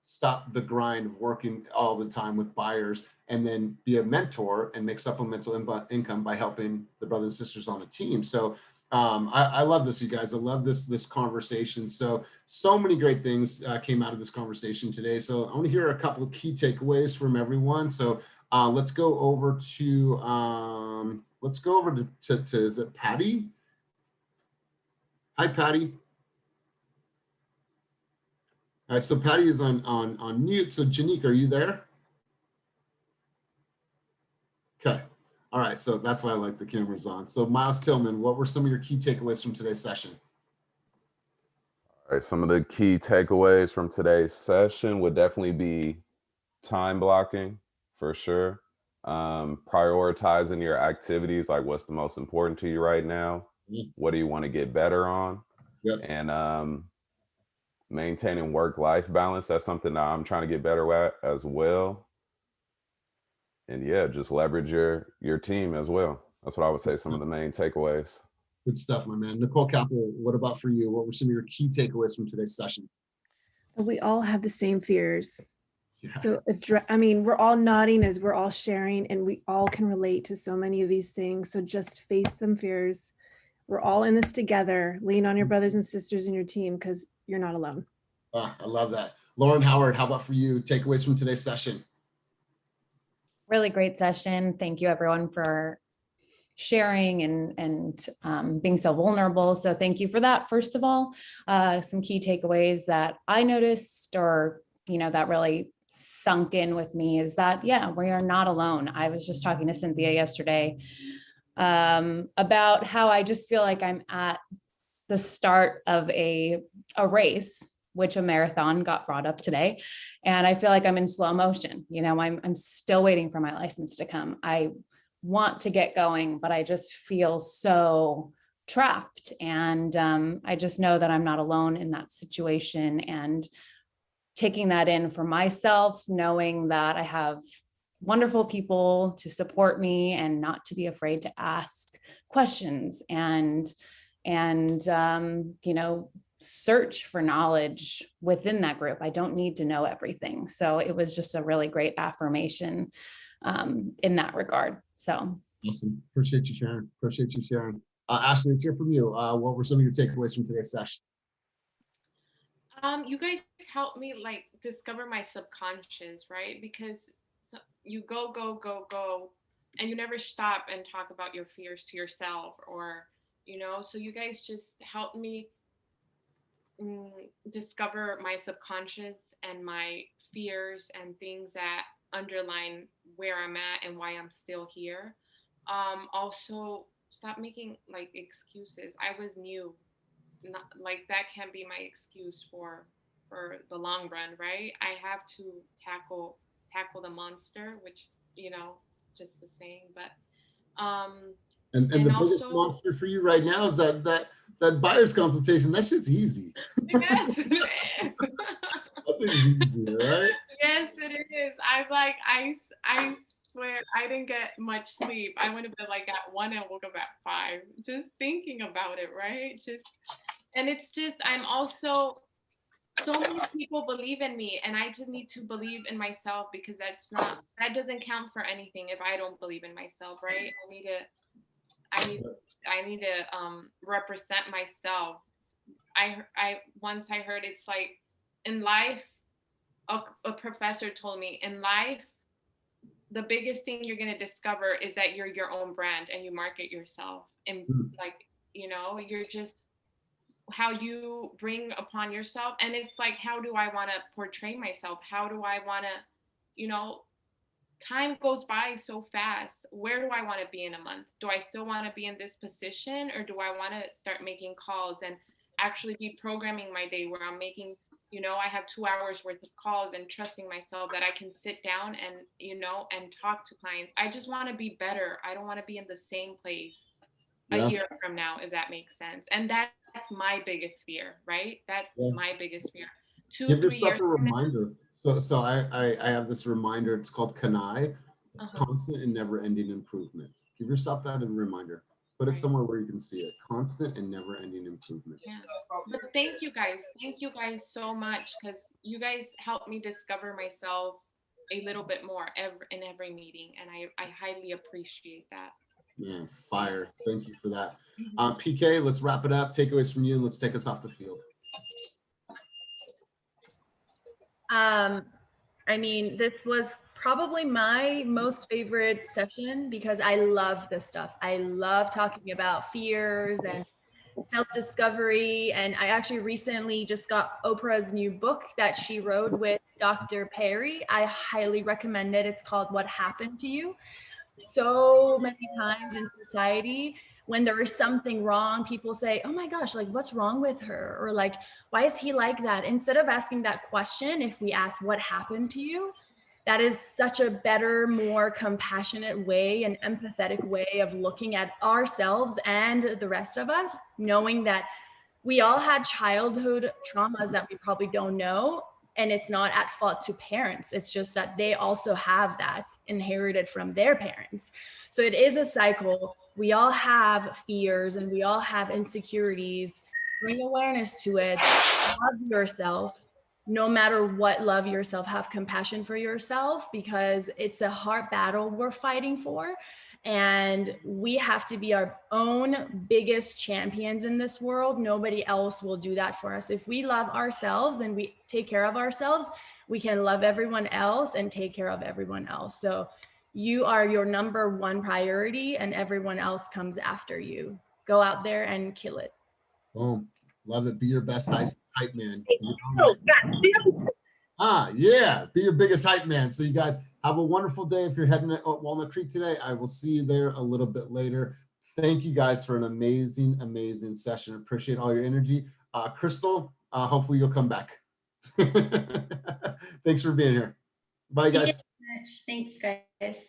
stop the grind of working all the time with buyers, and then be a mentor and make supplemental income by helping the brothers and sisters on the team. So I love this, you guys. I love this conversation. So many great things came out of this conversation today. So I want to hear a couple of key takeaways from everyone. So let's go over to is it Patty? Hi, Patty. All right, so Patty is on mute. So Janique, are you there? Okay. All right, so that's why I like the cameras on. So Miles Tillman, what were some of your key takeaways from today's session? All right, some of the key takeaways from today's session would definitely be time blocking, for sure. Prioritizing your activities, like what's the most important to you right now? What do you want to get better on? Yep. And maintaining work-life balance. That's something that I'm trying to get better at as well. And yeah, just leverage your team as well. That's what I would say, some of the main takeaways. Good stuff, my man. Nicole Capel, what about for you? What were some of your key takeaways from today's session? We all have the same fears. Yeah. So, we're all nodding as we're all sharing, and we all can relate to so many of these things. So just face them fears. We're all in this together. Lean on your brothers and sisters in your team, because you're not alone. I love that. Lauren Howard, how about for you? Takeaways from today's session? Really great session. Thank you everyone for sharing and being so vulnerable. So thank you for that. First of all, some key takeaways that I noticed, or, that really sunk in with me is that, yeah, we are not alone. I was just talking to Cynthia yesterday about how I just feel like I'm at the start of a race, which a marathon got brought up today. And I feel like I'm in slow motion. You know, I'm still waiting for my license to come. I want to get going, but I just feel so trapped. And I just know that I'm not alone in that situation, and taking that in for myself, knowing that I have wonderful people to support me and not to be afraid to ask questions and you know, search for knowledge within that group. I don't need to know everything. So it was just a really great affirmation in that regard. So awesome. Appreciate you sharing. Appreciate you sharing. Ashley, let's hear from you. What were some of your takeaways from today's session? You guys helped me like discover my subconscious, right? Because you go, and you never stop and talk about your fears to yourself, or, you know, so you guys just helped me discover my subconscious and my fears and things that underline where I'm at and why I'm still here. Also, stop making like excuses. I was new. Not, like that can't be my excuse for the long run, right? I have to tackle the monster, which, you know, just the saying. But and the biggest also, monster for you right now is that buyer's consultation. That shit's easy. yes, I think it's easy, right? yes, it is. I swear I didn't get much sleep. I went to bed like at 1 and woke up at 5, just thinking about it, right? And it's just, I'm also, so many people believe in me, and I just need to believe in myself, because that doesn't count for anything if I don't believe in myself, right? I need to represent myself. Once I heard, it's like in life, a professor told me, in life, the biggest thing you're going to discover is that you're your own brand and you market yourself. And like, you know, you're just how you bring upon yourself. And it's like, how do I want to portray myself? How do I want to, you know, time goes by so fast. Where do I want to be in a month? Do I still want to be in this position, or do I want to start making calls and actually be programming my day where I'm making, you know, I have 2 hours worth of calls, and trusting myself that I can sit down and, you know, and talk to clients. I just want to be better. I don't want to be in the same place a year from now, if that makes sense. And that's my biggest fear, right? That's my biggest fear. Give yourself a reminder. So I have this reminder. It's called Kanai. It's constant and never-ending improvement. Give yourself that as a reminder. Put it somewhere where you can see it. Constant and never-ending improvement. Yeah. But thank you guys. Thank you guys so much, because you guys helped me discover myself a little bit more in every meeting, and I highly appreciate that. Man, fire. Thank you for that. PK, let's wrap it up. Takeaways from you, and let's take us off the field. I mean, this was probably my most favorite session, because I love this stuff. I love talking about fears and self-discovery. And I actually recently just got Oprah's new book that she wrote with Dr. Perry. I highly recommend it. It's called What Happened to You. So many times in society, when there is something wrong, people say, oh my gosh, like what's wrong with her? Or like, why is he like that? Instead of asking that question, if we ask what happened to you, that is such a better, more compassionate way, an empathetic way of looking at ourselves and the rest of us, knowing that we all had childhood traumas that we probably don't know. And it's not at fault to parents. It's just that they also have that inherited from their parents. So it is a cycle. We all have fears and we all have insecurities. Bring awareness to it. Love yourself. No matter what, love yourself. Have compassion for yourself, because it's a hard battle we're fighting for. And we have to be our own biggest champions in this world. Nobody else will do that for us. If we love ourselves and we take care of ourselves, we can love everyone else and take care of everyone else. So you are your number one priority, and everyone else comes after you. Go out there and kill it. Boom. Love it. Be your best hype man. Yeah, be your biggest hype man. So you guys have a wonderful day. If you're heading to Walnut Creek today, I will see you there a little bit later. Thank you guys for an amazing, amazing session. Appreciate all your energy. Crystal, hopefully you'll come back. Thanks for being here. Bye, guys. Thanks, guys.